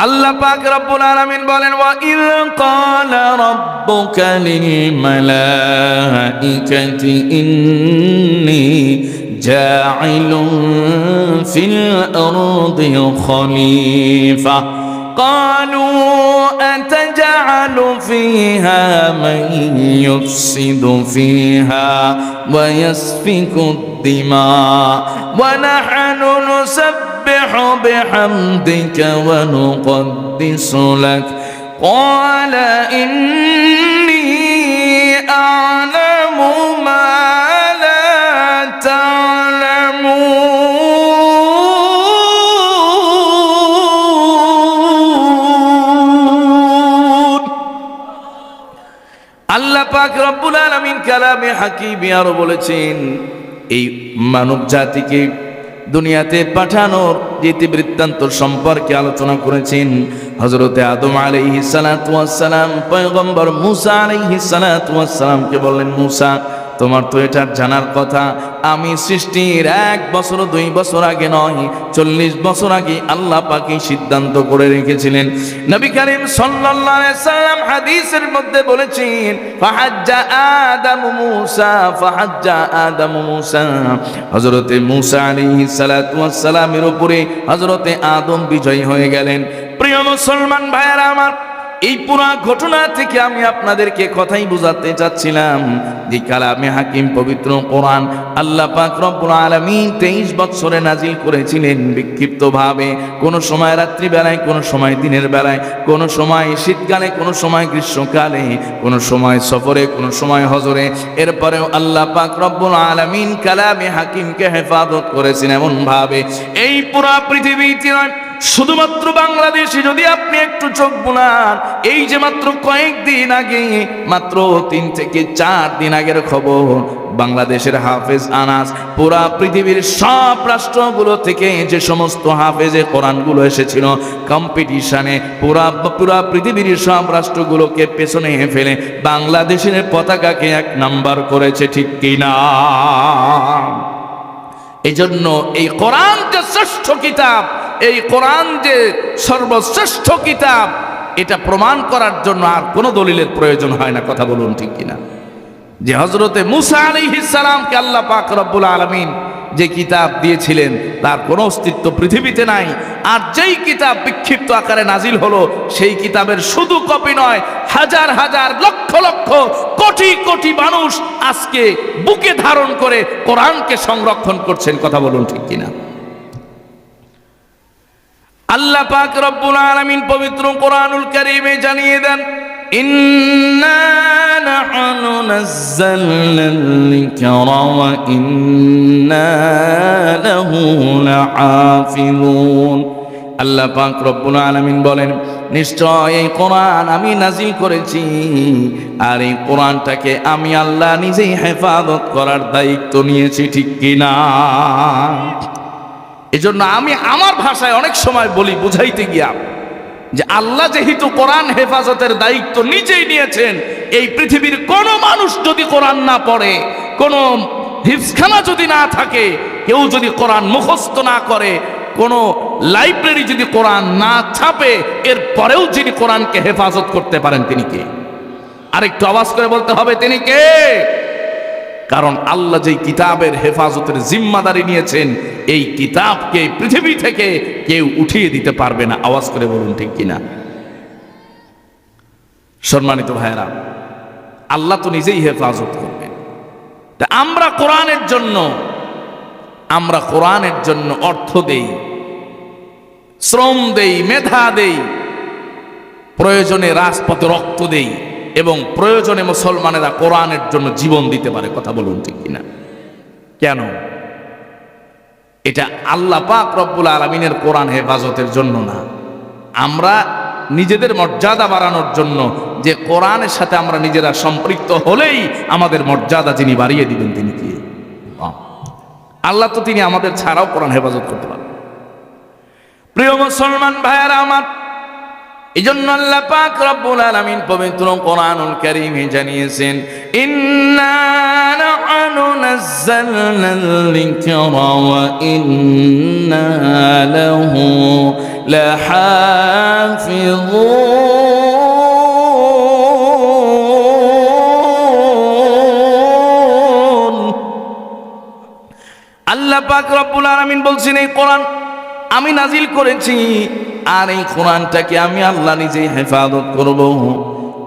আল্লাহ পাক রব্বুল আলামিন বলেন, ওয়া ইয ক্বালা রাব্বুকা লিল মালাইকাতি ইন্নী জাঈলুন ফিল আরদি খলিফা ক্বালু আতাজআলু ফিহা মান ইউফসিদু ফিহা ওয়া ইয়াসফিকু الدماء ونحن نسبح بحمدك ونقدس لك قال إني أعلم ما لا تعلمون। আল্লাহ পাক রব্বুল আলামিন কালামে হাকিম আরো বলেছেন, এই মানব জাতিকে দুনিয়াতে পাঠানোর ইতিবৃত্তান্ত সম্পর্কে আলোচনা করেছেন। হযরতে আদম আলাইহিস সালাতু ওয়াস সালাম পয়গম্বর মুসা আলাইহিস সালাতু ওয়াস সালামকে বললেন, মুসা তোমার তো এটা জানার কথা, আমি সৃষ্টির 1 বছর 2 বছর আগে নয়, 40 বছর আগে আল্লাহ পাকই সিদ্ধান্ত করে রেখেছিলেন। নবী করিম সাল্লাল্লাহু আলাইহি সাল্লাম হাদিসের মধ্যে বলেছেন, ফাহাজ্জা আদামু মুসা, হযরতে মুসা আলাইহিস সালাতু ওয়াস সালামের উপরে হযরতে আদম বিজয়ী হয়ে গেলেন। প্রিয় মুসলমান ভাইয়েরা আমার, এই পুরা ঘটনা থেকে আমি আপনাদেরকে কথাই বুঝাতে চাচ্ছিলাম যে কালামে হাকিম পবিত্র কোরআন আল্লাহ পাক রব্বুল আলামিন 23 বছরে নাজিল করেছিলেন বিক্ষিপ্তভাবে, কোন সময় রাত্রি বেলায়, কোন সময় দিনের বেলায়, কোন সময় শীতকালে, কোন সময় গ্রীষ্মকালে, কোন সময় সফরে, কোন সময় হজরে। এরপরেও আল্লাহ পাক রব্বুল আলামিন কালামে হাকিমকে হেফাজত করেছেন এমন ভাবে এই পুরা পৃথিবীতে নয়, শুধুমাত্র বাংলাদেশে যদি আপনি একটু চোখ বুলান, এই যে মাত্র কয়েকদিন আগে, মাত্র 3 থেকে 4 দিন আগের খবর, বাংলাদেশের হাফেজ আনাস পুরা পৃথিবীর সব রাষ্ট্রগুলো থেকে যে সমস্ত হাফেজে কোরআনগুলো এসেছিল কম্পিটিশনে, পুরা পৃথিবীর সব রাষ্ট্রগুলোকে পেছনে ফেলে বাংলাদেশের পতাকাকে 1 নাম্বার করেছে, ঠিক কিনা? এই জন্য এই কোরআন যে শ্রেষ্ঠ কিতাব, এই কোরআন যে সর্বশ্রেষ্ঠ কিতাব, এটা প্রমাণ করার জন্য আর কোনো দলিলের প্রয়োজন হয় না। কথা বলুন, ঠিক কিনা? যে হযরতে মুসা আলাইহিস সালামকে আল্লাহ পাক রব্বুল আলামিন যে কিতাব দিয়েছিলেন তার কোনো অস্তিত্ব পৃথিবীতে নাই। আর যেই কিতাব বিক্ষিপ্ত আকারে নাজিল হলো, সেই কিতাবের শুধু কপি নয়, হাজার হাজার লক্ষ লক্ষ কোটি কোটি মানুষ আজকে বুকে ধারণ করে কোরআনকে সংরক্ষণ করছেন। কথা বলুন, ঠিক কিনা? আল্লাহ পাক রব্বুল আলামিন পবিত্র কোরআনুল কারীমে জানিয়ে দেন, ইন্না নাহনু নাযালনাল যিকরা ওয়া ইন্না লাহু লাহাফিজুন। আল্লাহ পাক রব্বুল আলামিন বলেন, নিশ্চয় এই কোরআন আমি নাজিল করেছি, আর এই কোরআনটাকে আমি আল্লাহ নিজেই হেফাজত করার দায়িত্ব নিয়েছি, ঠিক কিনা? এজন্য আমি আমার ভাষায় অনেক সময় বলি বুঝাইতে গিয়া যে আল্লাহ যেহেতু কোরআন হেফাজতের দায়িত্ব নিজেই নিয়েছেন, এই পৃথিবীর কোন মানুষ যদি কোরআন না পড়ে, কোন হিফজখানা যদি না থাকে, কেউ যদি কোরআন মুখস্থ না করে, কোন লাইব্রেরি যদি কোরআন না ছাপে, এর পরেও যিনি কোরআনকে হেফাজত করতে পারেন তিনি কে? আরেকটু আওয়াজ করে বলতে হবে, তিনি কে? কারণ আল্লাহ যেই কিতাবের হেফাজতের জিম্মাদারি নিয়েছেন, এই কিতাবকে পৃথিবী থেকে কেউ উঠিয়ে দিতে পারবে না। আওয়াজ করে বলুন, ঠিক কিনা? সম্মানিত ভাইয়েরা, আল্লাহ তো নিজেই হেফাজত করবেন। তা আমরা কোরআনের জন্য অর্থ দেই, শ্রম দেই, মেধা দেই, প্রয়োজনে রাজপথে রক্ত দেই, এবং প্রয়োজনে মুসলমানেরা কোরআনের জন্য জীবন দিতে পারে। কথা বলুন, ঠিক কিনা? কেন? এটা আল্লাহ পাক রব্বুল আলামিনের কোরআন হেফাজতের জন্য না, আমরা নিজেদের মর্যাদা বাড়ানোর জন্য, যে কোরআনের সাথে আমরা নিজেরা সম্পৃক্ত হলেই আমাদের মর্যাদা যিনি বাড়িয়ে দিবেন তিনি কি? আল্লাহ। তো তিনি আমাদের ছাড়াও কোরআন হেফাজত করতে পারেন। প্রিয় মুসলমান ভাইয়েরা আমার, এই জন্য আল্লাহ পাক রব্বুল আলামিন পবিত্র কোরআনুল কারীমে জানিয়েছেন, ইন্না নাহনু নাযালনাল যিকরা ওয়া ইন্না লাহু লাহাফিজুন। আল্লাহ পাক রব্বুল আলামিন বলছেন, এই কোরআন আমি নাজিল করেছি, আর এই কোরআনটাকে আমি আল্লাহ নিজেই হেফাজত করব।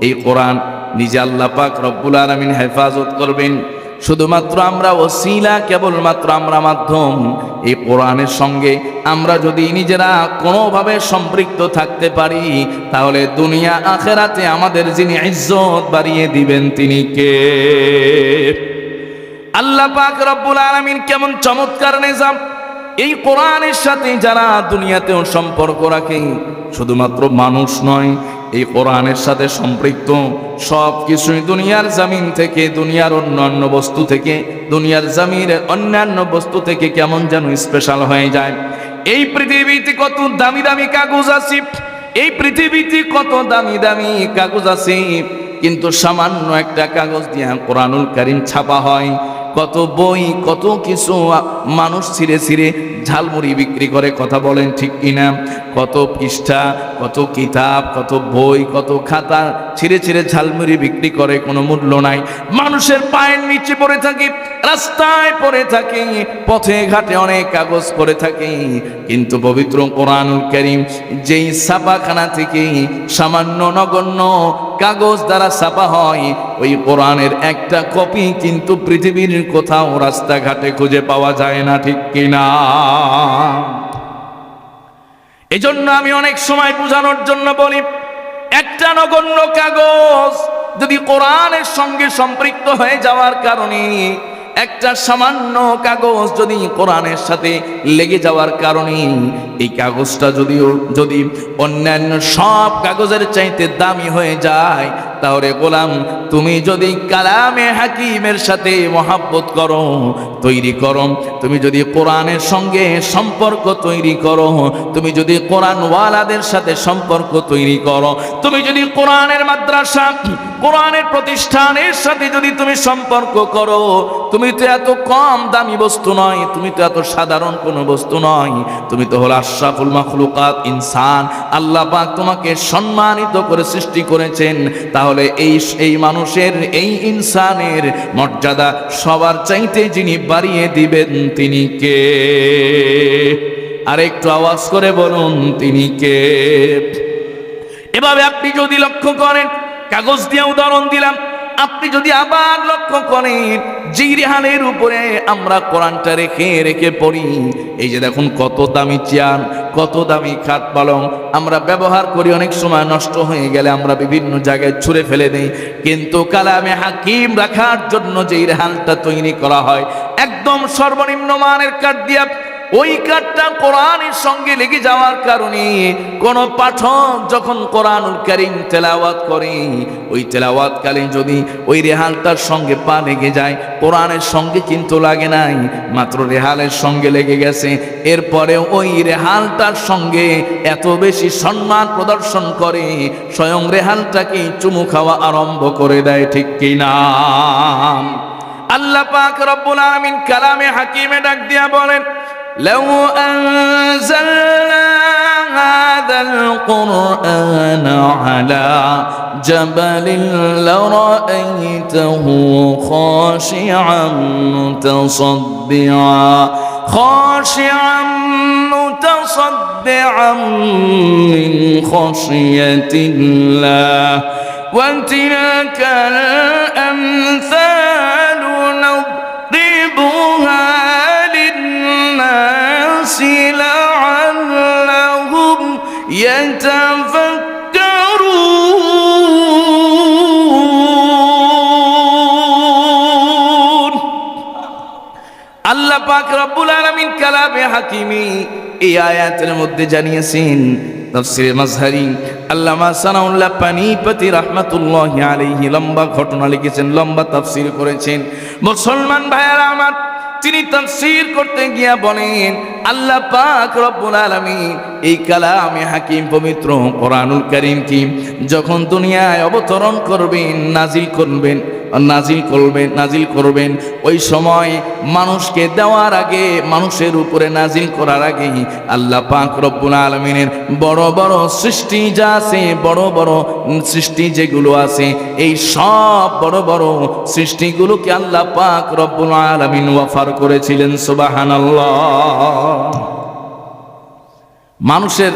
এই কোরআন নিজে আল্লাহ পাক রব্বুল আলামিন হেফাজত করবেন। শুধুমাত্র আমরা ওসিলা, কেবলমাত্র আমরা মাধ্যম। এই কোরআনের সঙ্গে আমরা যদি নিজেরা কোনোভাবে সম্পৃক্ত থাকতে পারি, তাহলে দুনিয়া আখেরাতে আমাদের যিনি ইজ্জত বাড়িয়ে দিবেন তিনি কে? আল্লাহ পাক রব্বুল আলামিন কেমন চমৎকার নিজাম! এই কোরআনের সাথে যারা দুনিয়াতেও সম্পর্ক রাখে, শুধুমাত্র মানুষ নয়, এই কোরআনের সাথে সম্পৃক্ত সব কিছুই দুনিয়ার জমিন থেকে, দুনিয়ার অন্যান্য বস্তু থেকে, দুনিয়ার জমিনের অন্যান্য বস্তু থেকে কেমন যেন স্পেশাল হয়ে যায়। এই পৃথিবীতে কত দামি দামি কাগজ আছে, এই পৃথিবীতে কত দামি দামি কাগজ আছে, কিন্তু সামান্য একটা কাগজ দিয়ে কোরআনুল কারীম ছাপা হয়। কত বই, কত কিছু মানুষ ছিঁড়ে ছিঁড়ে ঝালমুড়ি বিক্রি করে, কথা বলেন ঠিক কিনা? কত পৃষ্ঠা, কত কিতাব, কত বই, কত খাতা ছিঁড়ে ছিঁড়ে ঝালমুড়ি বিক্রি করে, কোনো মূল্য নাই। মানুষের পায়ের নিচে পড়ে থাকে, রাস্তায় পড়ে থাকে, পথে ঘাটে অনেক কাগজ পড়ে থাকে, কিন্তু পবিত্র কোরআনুল কারীম যেই ছাপাখানা থেকে সামান্য নগণ্য কাগজ দ্বারা ছাপা হয়, ওই কোরআনের একটা কপি কিন্তু পৃথিবীর কোথাও রাস্তাঘাটে খুঁজে পাওয়া যায় না, ঠিক কিনা? এজন্য আমি অনেক সময় বোঝানোর জন্য বলি, একটা নগণ্য কাগজ যদি কোরআনের সঙ্গে সম্পৃক্ত হয়ে যাওয়ার কারণে, একটা সামান্য কাগজ যদি কোরআনের সাথে লেগে যাওয়ার কারণে এই কাগজটা যদি অন্যান্য সব কাগজের চাইতে দামি হয়ে যায়, তাহলে গোলাম তুমি যদি কালামে হাকিমের সাথে মহাব্বত করো, তৈরি করো, তুমি যদি কোরআনের সঙ্গে সম্পর্ক তৈরি করো, তুমি যদি কোরআনওয়ালাদের সাথে সম্পর্ক তৈরি করো, তুমি যদি কোরআনের মাদ্রাসা, কোরআনের প্রতিষ্ঠানের সাথে যদি তুমি সম্পর্ক করো, তুমি তো এত কম দামি বস্তু নয়, তুমি তো এত সাধারণ কোনো বস্তু নয়, তুমি তো হলো আশরাফুল মাখলুকাত, ইনসান। আল্লাহ পাক তোমাকে সম্মানিত করে সৃষ্টি করেছেন, তাহলে এই মানুষের, এই ইনসানের মর্যাদা সবার চাইতে যিনি বাড়িয়ে দিবেন তিনি কে? আর একটু আওয়াজ করে বলুন, তিনি কে? এভাবে আপনি যদি লক্ষ্য করেন, কাগজ দিয়ে উদাহরণ দিলাম, আপনি যদি আবার লক্ষ্য করেন যে রেহানের উপরে আমরা কোরআনটা রেখে রেখে পড়ি, এই যে দেখুন কত দামি চেয়ার, কত দামি খাট পালং আমরা ব্যবহার করি, অনেক সময় নষ্ট হয়ে গেলে আমরা বিভিন্ন জায়গায় ছুঁড়ে ফেলে দেই, কিন্তু কালামে হাকিম রাখার জন্য যে রেহানটা তৈরি করা হয় একদম সর্বনিম্ন মানের কাঠ দিয়া, ওই কাঠটা কোরআনের সঙ্গে লেগে যাওয়ার কারণে কোন পাঠক যখন কোরআনুল কারীম তেলাওয়াত করে, ওই তেলাওয়াতকালীন যদি ওই রেহালটার সঙ্গে পা লেগে যায়, কোরআনের সঙ্গে কিন্তু লাগে নাই, মাত্র রেহালের সঙ্গে লেগে গেছে, এরপরে ওই রেহালটার সঙ্গে এত বেশি সম্মান প্রদর্শন করে, স্বয়ং রেহালটাকে চুমু খাওয়া আরম্ভ করে দেয়, ঠিক কিনা? আল্লাহ পাক রব্বুল আলামিন কালামে হাকিমে ডাক দিয়া বলেন, لو أنزلنا هذا القرآن على جبل لرأيته خاشعا متصدعا من خشية الله وتلك الأمثال نضربها لعلهم يتفكرون। আল্লাহ পাক রব্বুল আলামিন কালামে হাকিমি এই আয়াতের মধ্যে জানিয়েছেন, তাফসীরে মাজহারি আল্লামা সানাউল্লাহ পানিপতি রাহমাতুল্লাহি আলাইহি লম্বা ঘটনা লিখেছেন, লম্বা তাফসীর করেছেন। মুসলমান ভাইয়েরা আমার, তিনি তাফসীর করতে গিয়া বলেন, আল্লাহ পাক রব্বুল আলামিন এই কালামে হাকিম পবিত্র কোরআনুল কারীম কি যখন দুনিয়ায় অবতরণ করবেন, নাজিল করবেন, ওই সময় মানুষকে দেওয়ার আগে, মানুষের উপরে নাজিল করার আগে আল্লাহ পাক রব্বুল আলামিনের বড় বড় সৃষ্টি যা আছে, বড় বড় সৃষ্টি যেগুলো আছে, এই সব বড় বড় সৃষ্টিগুলোকে আল্লাহ পাক রব্বুল আলামিন ওয়াফার করেছিলেন। সুবহানাল্লাহ। মানুষের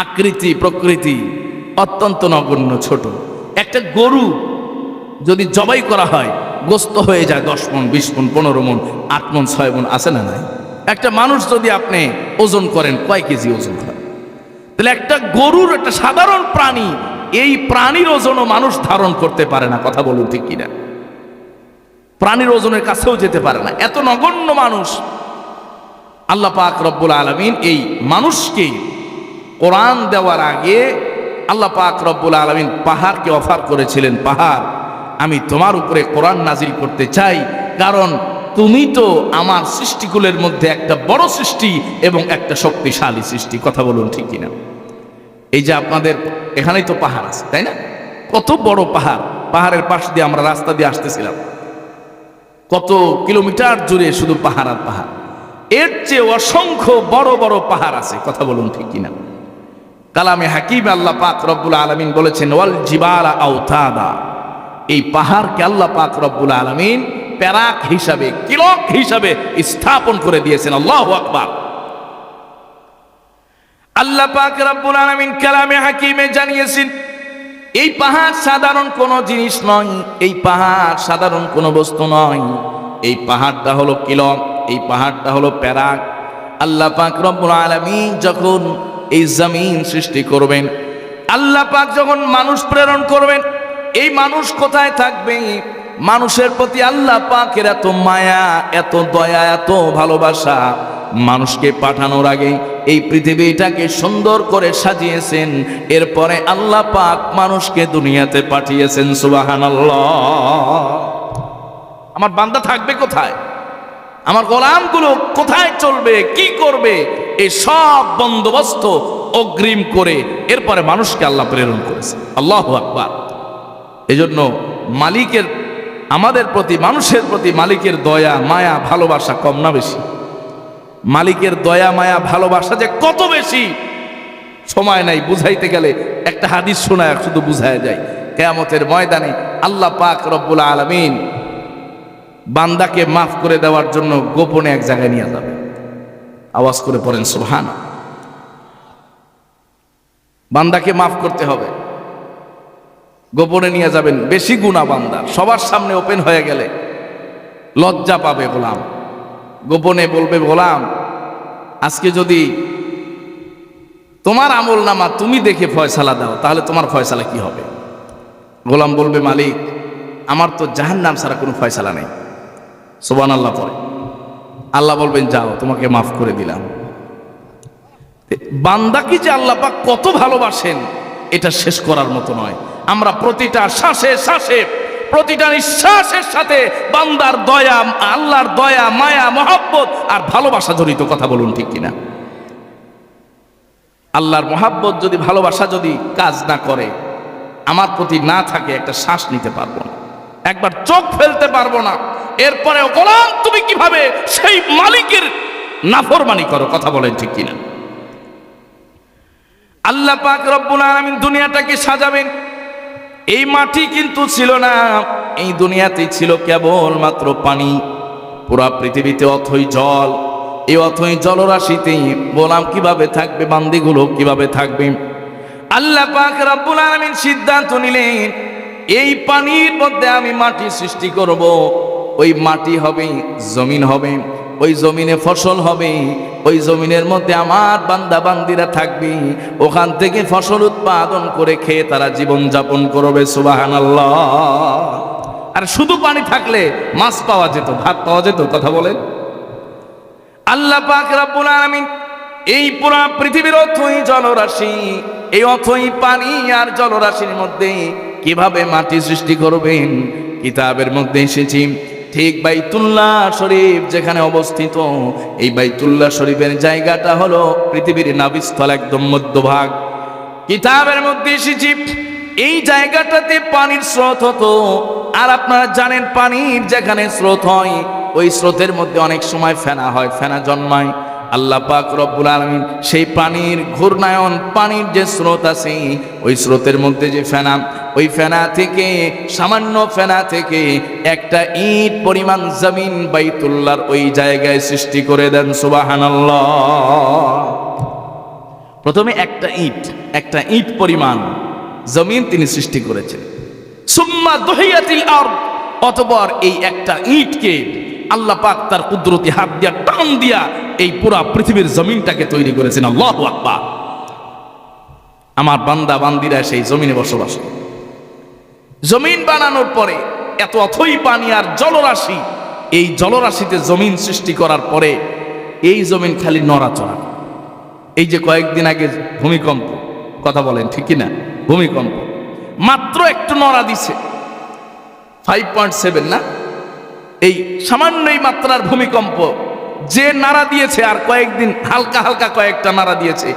আকৃতি প্রকৃতি অত্যন্ত নগণ্য, ছোট। একটা গরু যদি জবাই করা হয়, গোস্ত হয়ে যায় 10 মণ, 20 মণ, 15 মণ, 8 মণ, 6 মণ, আছে না নাই? একটা মানুষ যদি আপনি ওজন করেন, কয় কেজি ওজন হয়? তাহলে একটা গরুর, একটা সাধারণ প্রাণী, এই প্রাণীর ওজনও মানুষ ধারণ করতে পারে না, কথা বলুন ঠিক কিনা? প্রাণীর ওজনের কাছেও যেতে পারে না, এত নগণ্য মানুষ। আল্লাহ পাক রব্বুল আলামিন এই মানুষকে কোরআন দেওয়ার আগে আল্লাহ পাক রব্বুল আলামিন পাহাড়কে অফার করেছিলেন, পাহাড় আমি তোমার উপরে কোরআন নাজিল করতে চাই, কারণ তুমি তো আমার সৃষ্টিকুলের মধ্যে একটা বড় সৃষ্টি এবং একটা শক্তিশালী সৃষ্টি। কথা বলুন ঠিক কিনা? এই যে আপনাদের এখানেই তো পাহাড় আছে, তাই না? কত বড় পাহাড়, পাহাড়ের পাশ দিয়ে আমরা রাস্তা দিয়ে আসতেছিলাম, কত কিলোমিটার জুড়ে শুধু পাহাড় আর পাহাড়। এর চেয়ে অসংখ্য বড় বড় পাহাড় আছে। কথা বলুন ঠিক কিনা? কালামে হাকিম আল্লাহ পাক রব্বুল আলামিন বলেছেন ওয়াল জিবালা আওতাদা, এই পাহাড়কে আল্লাহ পাক রব্বুল আলামিন প্যারাক হিসাবে, কিলক হিসাবে স্থাপন করে দিয়েছেন। আল্লাহু আকবার। আল্লাহ পাক রব্বুল আলামিন কালামে হাকিমে জানিয়েছেন এই পাহাড় সাধারণ কোনো জিনিস নয়, এই পাহাড় সাধারণ কোনো বস্তু নয়, এই পাহাড়টা হলো কিলক, এই পাহাড়টা হলো প্যারাক। আল্লাহ পাক রব্বুল আলামিন যখন এই জমিন সৃষ্টি করবেন, আল্লাহ পাক যখন মানুষ প্রেরণ করবেন, এই মানুষ কোথায় থাকবে? মানুষের প্রতি আল্লাহ পাকের এত মায়া, এত দয়া, এত ভালোবাসা, মানুষকে পাঠানোর আগে এই পৃথিবীটাকে সুন্দর করে সাজিয়েছেন। এরপরে আল্লাহ পাক মানুষকে দুনিয়াতে পাঠিয়েছেন। সুবহানাল্লাহ। আমার বান্দা থাকবে কোথায়? আমার গোলামগুলো কোথায় চলবে, কি করবে? এই সব বন্দোবস্ত অগ্রিম করে এরপরে মানুষকে আল্লাহ প্রেরণ করেছে। আল্লাহু আকবার। এজন্য মালিকের, আমাদের প্রতি, মানুষের প্রতি মালিকের দয়া, মায়া, ভালোবাসা কম না বেশি? মালিকের দয়া, মায়া, ভালোবাসা যে কত বেশি সময় নাই বুঝাইতে গেলে। একটা হাদিস শোনায় শুধু বুঝায় যায়। কিয়ামতের ময়দানে আল্লাহ পাক রব্বুল আলামিন বান্দাকে মাফ করে দেওয়ার জন্য গোপনে এক জায়গায় নিয়ে যাবে। আওয়াজ করে পড়েন সুবহান। বান্দাকে মাফ করতে হবে, গোপনে নিয়ে যাবেন। বেশি গুনাহ বান্দা সবার সামনে ওপেন হয়ে গেলে লজ্জা পাবে গোলাম। গোপনে বলবে, গোলাম আজকে যদি তোমার আমল নামা তুমি দেখে ফয়সালা দাও, তাহলে তোমার ফয়সালা কি হবে? গোলাম বলবে, মালিক আমার তো জাহান্নাম ছাড়া কোনো ফয়সালা নেই। সুবহানাল্লাহ পড়ে আল্লাহ বলবেন, যাও তোমাকে মাফ করে দিলাম। বান্দাকে যে আল্লাহ পাক কত ভালোবাসেন এটা শেষ করার মতো নয়। আমরা প্রতিটা শ্বাসে শ্বাসে, প্রতিটা নিঃশ্বাসের সাথে বান্দার দয়া, আল্লাহর দয়া, মায়া, মহব্বত আর ভালোবাসা জড়িত। কথা বলুন ঠিক কিনা? আল্লাহর মহব্বত যদি, ভালোবাসা যদি কাজ না করে, আমার প্রতি না থাকে, একটা শ্বাস নিতে পারবো না, একবার চোখ ফেলতে পারবো না। এরপরে গোলাম তুমি কিভাবে সেই মালিকের নাফরমানি করো? কথা বলেন ঠিক কিনা? আল্লাহ পাক রব্বুল আলামিন দুনিয়াটাকে সাজাবেন। এই মাটি কিন্তু ছিল না, এই দুনিয়াতে ছিল কেবল মাত্র পানি। পুরা পৃথিবীতে অথই জল। এই অথই জলরাশিতে গোলাম কিভাবে থাকবে, বান্দিগুলো কিভাবে থাকবে? আল্লাহ পাক রব্বুল আলামিন সিদ্ধান্ত নিলেন এই পানির মধ্যে আমি মাটি সৃষ্টি করব। ওই মাটি হবে, জমিন হবে, ওই জমিনে ফসল হবে, ওই জমিনের মধ্যে আমার বান্দা বান্দিরা থাকবে। ওখান থেকে ফসল উৎপাদন করে খেয়ে তারা জীবন যাপন করবে। সুবহানাল্লাহ। আর শুধু পানি থাকলে মাছ পাওয়া যেত, ভাত পাওয়া যেত। কথা বলেন। আল্লাহ পাক রব্বুল আলামিন এই পুরা পৃথিবীর অথই জলরাশি, এই অথই পানি আর জলরাশির মধ্যে কিভাবে মাটি সৃষ্টি করবেন কিতাবের মধ্যে এসেছি। ঠিক বাইতুল্লাহ শরীফ যেখানে অবস্থিত, এই বাইতুল্লাহ শরীফের জায়গাটা হলো পৃথিবীর নাভিস্থল, একদম মধ্যভাগ। কিতাবের মধ্যে এসেছি এই জায়গাটাতে পানির স্রোত হতো। আর আপনারা জানেন পানির যেখানে স্রোত হয় ওই স্রোতের মধ্যে অনেক সময় ফেনা হয়, ফেনা জন্মায়। আল্লাহ পাক রব্বুল আলামিন সেই পানির ঘূর্ণায়ন, পানির যে স্রোত আছে ওই স্রোতের মধ্যে যে ফেনা, ওই ফেনা থেকে, সামান্য ফেনা থেকে একটা ইট পরিমাণ জমিন বাইতুল্লাহর ওই জায়গায় সৃষ্টি করে দেন। সুবহানাল্লাহ। প্রথমে একটা ইট পরিমাণ জমিন তিনি সৃষ্টি করেছেন। সুম্মা দুহিয়াতিল আরদ, অতঃপর এই একটা ইটকে আল্লাহ পাক তার কুদরতি হাত দিয়া টান দিয়া এই পুরা পৃথিবীর জমিনটাকে তৈরি করেছেন। আল্লাহু আকবার। আমার বান্দা বান্দিরা সেই জমিনে বসবাস করে। জমিন বানানোর পরে এত অথই পানি আর জলরাশি, এই জলরাশিতে জমিন সৃষ্টি করার পরে এই জমিন খালি নড়াচড়া। এই যে কয়েকদিন আগে ভূমিকম্প, কথা বলেন ঠিক না? ভূমিকম্প, মাত্র একটু নড়া দিছে 5.7 না, এই সামান্য এই মাত্রার ভূমিকম্প যে নাড়া দিয়েছে, আর কয়েকদিন হালকা হালকা কয়েকটা নাড়া দিয়েছে,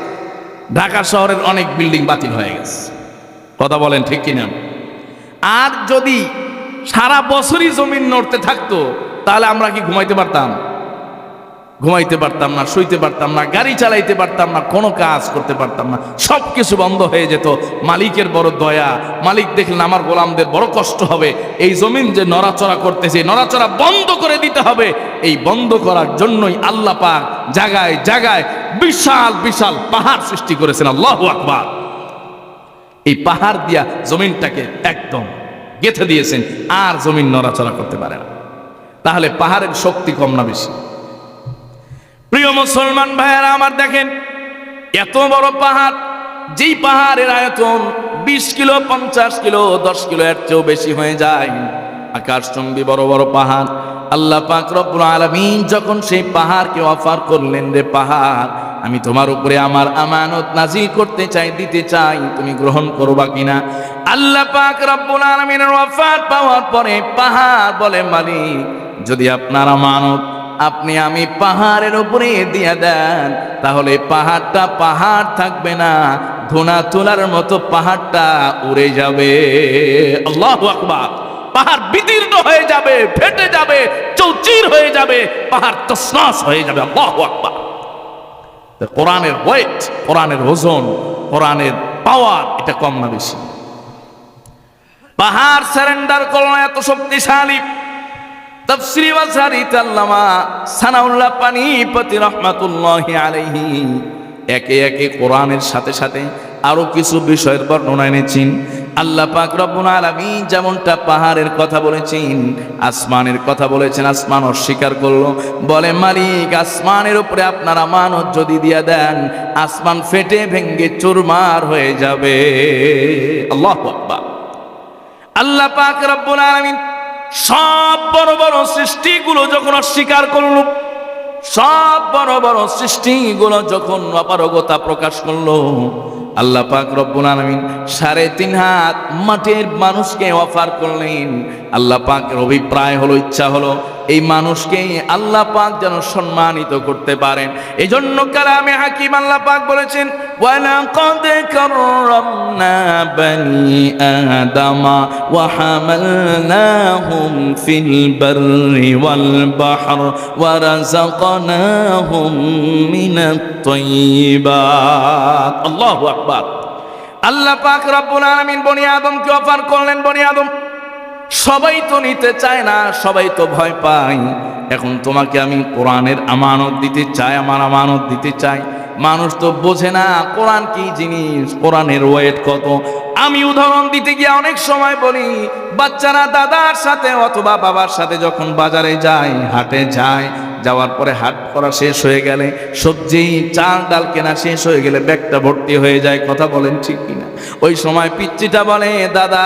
ঢাকা শহরের অনেক বিল্ডিং বাতিল হয়ে গেছে। কথা বলেন ঠিক কিনা? আর যদি সারা বছরই জমিন নড়তে থাকতো তাহলে আমরা কি ঘুমাইতে পারতাম? ঘুমাইতে পারতাম না, শুইতে পারতাম না, গাড়ি চালাইতে পারতাম না, কোনো কাজ করতে পারতাম না, সব কিছু বন্ধ হয়ে যেত। মালিকের বড় দয়া, মালিক দেখলেন আমার গোলামদের বড় কষ্ট হবে, এই জমিন যে নড়াচড়া করতেছে নড়াচড়া বন্ধ করে দিতে হবে। এই বন্ধ করার জন্যই আল্লাহ পাক জায়গায় জায়গায় বিশাল বিশাল পাহাড় সৃষ্টি করেছেন। আল্লাহু আকবার। এই পাহাড় দিয়া জমিনটাকে একদম গেঁথে দিয়েছেন, আর জমিন নড়াচড়া করতে পারে না। তাহলে পাহাড়ের শক্তি কম না বেশি? প্রিয় মুসলমান ভাইয়েরা আমার, দেখেন এত বড় পাহাড়, যেই পাহাড়ের আয়তন 20 কিলো, 50 কিলো, 10 কিলো এর চেয়েও বেশি হয়ে যায়, আকাশচুম্বী বড় বড় পাহাড়। আল্লাহ পাক রব্বুল আলামিন যখন সেই পাহাড়কে অফার করলেন, রে পাহাড়, আমি তোমার উপরে আমার আমানত নাজিল করতে চাই, দিতে চাই, তুমি গ্রহণ করবা কিনা? আল্লাহ পাক রব্বুল আলামিনের অফার পাওয়ার পরে পাহাড় বলে, মালিক, যদি আপনার আমানত আমি পাহাড়ের উপরে দিয়ে দেন, তাহলে পাহাড়টা পাহাড় থাকবে না, ধুনা তোলার মতো পাহাড়টা উড়ে যাবে। আল্লাহু আকবার। পাহাড় বিদীর্ণ হয়ে যাবে, ফেটে যাবে, চৌচির হয়ে যাবে, পাহাড় তছনছ হয়ে যাবে। আল্লাহু আকবার। কোরআনের ওয়েট, কোরআনের ওজন, কোরআনের পাওয়ার, এটা কম না বেশি? পাহাড় সারেন্ডার করলো, এত শক্তিশালী। তাফসীরে ওয়াজারিত আল্লামা সানাউল্লাহ পানিপতি রাহমাতুল্লাহি আলাইহি একে একে কোরআনের সাথে সাথে আরো কিছু বিষয়ের বর্ণনা এনেছেন। আল্লাহ পাক রব্বুল আলামিন যেমনটা পাহাড়ের কথা বলেছেন, আসমানের কথা বলেছেন, আসমান অস্বীকার করলো, বলে, মালিক, আসমানের উপরে আপনার আমানত যদি দিয়ে দেন, আসমান ফেটে ভেঙ্গে চুরমার হয়ে যাবে। আল্লাহু আকবার। আল্লাহ পাক রব্বুল আলামিন সব বড় বড় সৃষ্টিগুলো যখন অস্বীকার করলো, সব বড় বড় সৃষ্টিগুলো যখন অপারগতা প্রকাশ করলো, আল্লাহ পাক রব্বুল আলামিন 3.5 হাত মাটির মানুষকে অফার করলেন। আল্লাহ পাকের অভিপ্রায় হলো, ইচ্ছা হলো, এই মানুষকে আল্লাহ পাক যেন সম্মানিত করতে পারেন। এই জন্য কালামে হাকিম আল্লাহ পাক বলেছেন, ওয়ালাকাদ কাররামনা বানি আদামা ওয়া হামালনাহুম ফিল বাররি ওয়াল বাহর ওয়া রাযাকনাহুম মিনাত তাইয়্যিবাত। আল্লাহু আকবার। আল্লাহ পাক রব্বুল আলামিন বনি আদমকে অফার করলেন, বনি আদম, সবাই তো নিতে চায় না, সবাই তো ভয় পায়, এখন তোমাকে আমি কোরআনের আমানত দিতে চাই, আমার আমানত দিতে চাই। মানুষ তো বোঝে না কোরআন কি জিনিস, কোরআনের ওয়েট কত। আমি উদাহরণ দিতে গিয়ে অনেক সময় বলি, বাচ্চারা দাদার সাথে অথবা বাবার সাথে যখন বাজারে যায়, হাটে যায়, যাওয়ার পরে হাট করা শেষ হয়ে গেলে, সবজি চাল ডাল কেনা শেষ হয়ে গেলে ব্যাগটা ভর্তি হয়ে যায়। কথা বলেন ঠিক কিনা? ওই সময় পিচ্চিটা বলে, দাদা,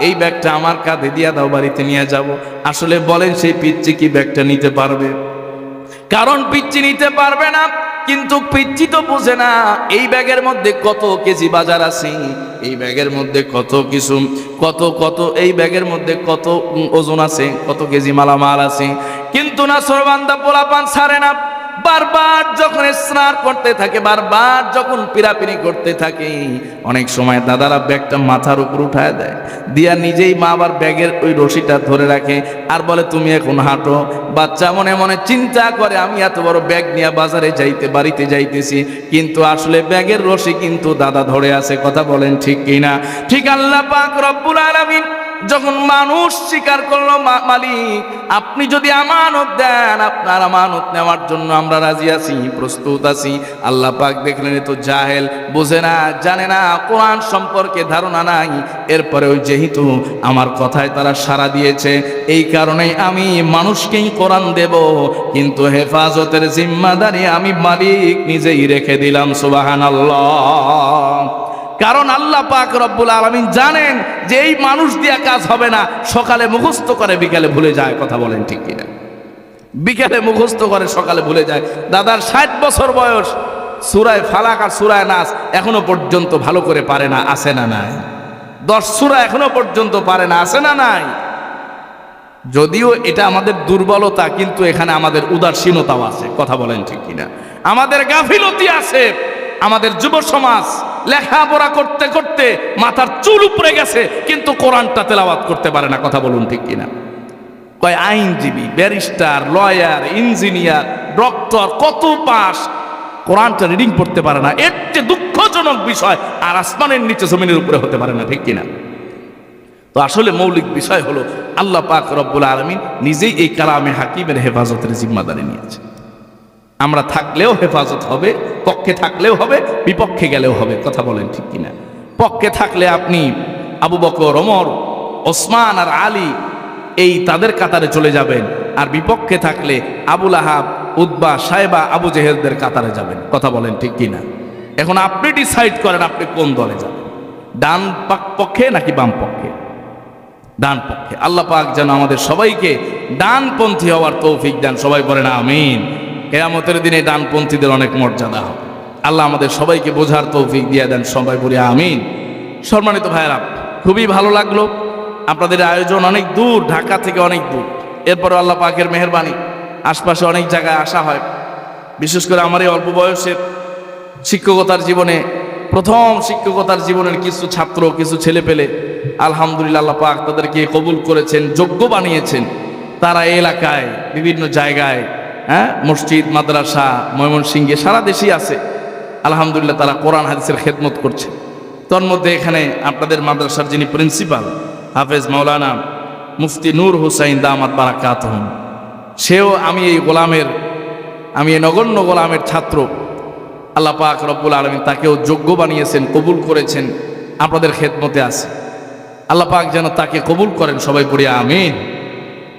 এই ব্যাগটা আমার কাঁধে দিয়ে দাও, বাড়িতে নিয়ে যাব। আসলে বলেন, সেই পিচ্চি কি ব্যাগটা নিতে পারবে? কারণ পিচ্চি নিতে পারবে না। কিন্তু পিচ্চি তো বুঝে না এই ব্যাগের মধ্যে কত কেজি বাজার আছে, এই ব্যাগের মধ্যে কত কিছু, কত কত, এই ব্যাগের মধ্যে কত ওজন আছে, কত কেজি মালামাল আছে। কিন্তু না, সরবান্দা পোলাপান ছাড়ে না। বারবার যখন স্নান করতে থাকে, বারবার যখন পিরাপিরি করতে থাকে, অনেক সময় দাদারা ব্যাগটা মাথার উপর উঠায় দেয়, দিয়া নিজেই মা আবার ব্যাগের ওই রশিটা ধরে রাখে আর বলে, তুমি এখন হাঁটো। বাচ্চা মনে মনে চিন্তা করে, আমি এত বড় ব্যাগ নিয়ে বাজারে বাড়িতে যাইতেছি, কিন্তু আসলে ব্যাগের রশি কিন্তু দাদা ধরে আছে। কথা বলেন ঠিক কিনা? ঠিক আল্লাহ পাক রব্বুল আলামিন যখন মানুষ স্বীকার করলো, মালিক, আপনি যদি আমানত দেন, আপনার আমানত নেওয়ার জন্য আমরা রাজি আছি, প্রস্তুত আছি। আল্লাহ পাক দেখলেন এ তো জাহেল, বোঝে না, জানে না, কোরআন সম্পর্কে ধারণা নাই। এরপরেও যেহেতু আমার কথায় তারা সাড়া দিয়েছে, এই কারণেই আমি মানুষকেই কোরআন দেব, কিন্তু হেফাজতের জিম্মাদারি আমি মালিক নিজেই রেখে দিলাম। সুবহানাল্লাহ। কারণ আল্লাহ পাক রব্বুল আলামিন জানেন যে এই মানুষ দিয়া কাজ হবে না। সকালে মুখস্থ করে, বিকালে ভুলে যায়। কথা বলেন ঠিক কিনা? বিকালে মুখস্থ করে, সকালে ভুলে যায়। দাদার 60 বছর বয়স, সূরায়ে ফালাক আর সূরায়ে নাস এখনো পর্যন্ত ভালো করে পারে না, আছে না নাই? 10 সূরা এখনো পর্যন্ত পারে না, আছে না নাই? যদিও এটা আমাদের দুর্বলতা, কিন্তু এখানে আমাদের উদাসীনতাও আছে। কথা বলেন ঠিক কিনা? আমাদের গাফিলতি আছে। আমাদের যুব সমাজ লেখাপড়া করতে করতে মাথার চুল উপড়ে গেছে, কিন্তু কোরআনটা তেলাওয়াত করতে পারে না। কথা বলুন ঠিক কিনা? কয় আইনজীবী, ব্যারিস্টার, লয়ার, ইঞ্জিনিয়ার, ডক্টর, কত পাস, কোরআনটা রিডিং পড়তে পারে না। এর চেয়ে দুঃখজনক বিষয় আর আসমানের নিচে জমিনের উপরে হতে পারে না। ঠিক কিনা? তো আসলে মৌলিক বিষয় হলো আল্লাহ পাক রব্বুল আলামিন নিজেই এই কালামে হাকিমের হেফাজতের জিম্মাদারি নিয়েছে। আমরা থাকলেও হেফাজত হবে, পক্ষে থাকলেও হবে, বিপক্ষে গেলেও হবে। কথা বলেন ঠিক কিনা? পক্ষে থাকলে আপনি আবু বকর, ওমর, ওসমান আর আলী এই তাদের কাতারে চলে যাবেন, আর বিপক্ষে থাকলে আবুল আহাব, উতবা, সাইবা, আবু জেহেলদের কাতারে যাবেন। কথা বলেন ঠিক কিনা? এখন আপনি ডিসাইড করেন আপনি কোন দলে যাবেন, ডান পক্ষে নাকি বাম পক্ষে? ডান পক্ষে। আল্লাহ পাক যেন আমাদের সবাইকে ডানপন্থী হওয়ার তৌফিক দেন। সবাই বলেন আমিন। কিয়ামতের দিনে ডানপন্থীদের অনেক মর্যাদা হবে। আল্লাহ আমাদের সবাইকে বোঝার তৌফিক দিয়ে দেন। সবাই বলি আমিন। সম্মানিত ভাইরা, খুবই ভালো লাগলো। আপনাদের আয়োজন অনেক দূর, ঢাকা থেকে অনেক দূর। এরপর আল্লাহ পাকের মেহেরবানি আশপাশে অনেক জায়গায় আসা হয়। বিশেষ করে আমার এই অল্প বয়সের শিক্ষকতার জীবনে, প্রথম শিক্ষকতার জীবনের কিছু ছাত্র, কিছু ছেলে পেলে, আলহামদুলিল্লাহ আল্লাহ পাক তাদেরকে কবুল করেছেন, যোগ্য বানিয়েছেন। তারা এই এলাকায় বিভিন্ন জায়গায়, মসজিদ, মাদ্রাসা, ময়মনসিংহে, সারা দেশেই আছে। আলহামদুলিল্লাহ তারা কোরআন হাদিসের খেদমত করছে। তোর মধ্যে এখানে আপনাদের মাদ্রাসার যিনি প্রিন্সিপাল, হাফেজ মাওলানা মুফতি নূর হুসাইন দামাত বারাকাতুহুম, সেও আমি এই নগণ্য গোলামের ছাত্র। আল্লাহ পাক রব্বুল আলামিন তাকেও যোগ্য বানিয়েছেন, কবুল করেছেন, আপনাদের খেদমতে আছে। আল্লাহ পাক যেন তাকে কবুল করেন। সবাই পড়ি আমিন।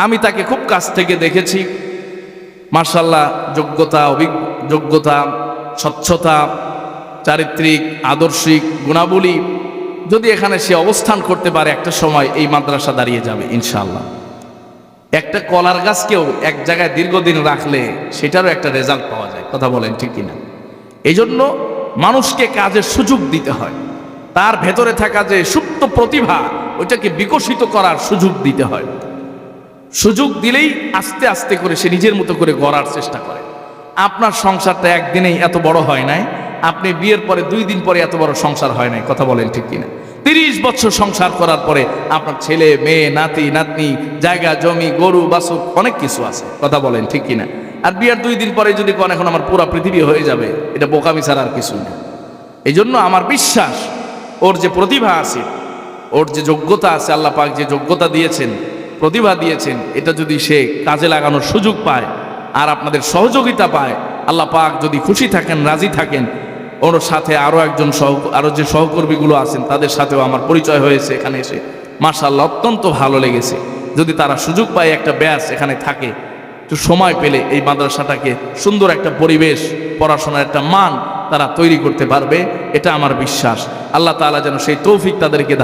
আমি তাকে খুব কাছ থেকে দেখেছি। মাশাআল্লাহ, যোগ্যতা, স্বচ্ছতা, চারিত্রিক, আদর্শিক গুণাবলী যদি এখানে সে অবস্থান করতে পারে, একটা সময় এই মাদ্রাসা দাঁড়িয়ে যাবে ইনশাআল্লাহ। একটা কলার গাছকেও এক জায়গায় দীর্ঘদিন রাখলে সেটারও একটা রেজাল্ট পাওয়া যায়। কথা বলেন ঠিক কিনা? এই জন্য মানুষকে কাজের সুযোগ দিতে হয়। তার ভেতরে থাকা যে সুপ্ত প্রতিভা, ওইটাকে বিকশিত করার সুযোগ দিতে হয়। সুযোগ দিলেই আস্তে আস্তে করে সে নিজের মতো করে গড়ার চেষ্টা করে। আপনার সংসারটা একদিনেই এত বড় হয় নাই, আপনি বিয়ের পরে 2 দিন পরে এত বড় সংসার হয় নাই। কথা বলেন ঠিক কিনা? 30 বছর সংসার করার পরে আপনার ছেলে, মেয়ে, নাতি, নাতনি, জায়গা জমি, গরু, বাছুর, অনেক কিছু আছে। কথা বলেন ঠিক কিনা? আর বিয়ের 2 দিন পরে যদি কোন এখন আমার পুরো পৃথিবী হয়ে যাবে, এটা বোকামি ছাড়া আর কিছু না। এই জন্য আমার বিশ্বাস, ওর যে প্রতিভা আছে, ওর যে যোগ্যতা আছে, আল্লাহ পাক যে যোগ্যতা দিয়েছেন, প্রতিভা দিয়েছেন, এটা যদি সে কাজে লাগানোর সুযোগ পায় আর আপনাদের সহযোগিতা পায়, আল্লাহ পাক যদি খুশি থাকেন, রাজি থাকেন, ওর সাথে আরো যে সহকর্মীগুলো আছেন তাদের সাথেও আমার পরিচয় হয়েছে এখানে এসে। মাশাআল্লাহ, অত্যন্ত ভালো লেগেছে। যদি তারা সুযোগ পায়, একটা ব্যাস এখানে থাকে, একটু সময় পেলে এই মাদ্রাসাটাকে সুন্দর একটা পরিবেশ, পড়াশোনার একটা মান তারা তৈরি করতে পারবে, এটা আমার বিশ্বাস। আল্লাহ তাআলা যেন সেই তৌফিক তাদেরকে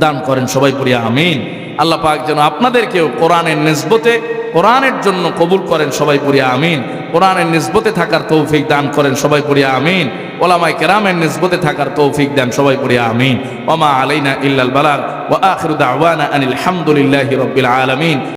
দান করেন। সবাই পড়ি আমিন। আল্লাহ পাক যেন আপনাদেরকেও কোরআনের নিসবতে, কোরআনের জন্য কবুল করেন। সবাই পড়ি আমিন। কোরআনের নিসবতে থাকার তৌফিক দান করেন। সবাই পড়ি আমিন। ওলামায়ে কেরামের নিসবতে থাকার তৌফিক দেন। সবাই পড়ি আমিন। ওয়া মা আলাইনা ইল্লাল বালাগ ওয়া আখিরু দাওয়ানা আনিল হামদুলিল্লাহি রাব্বিল আলামিন।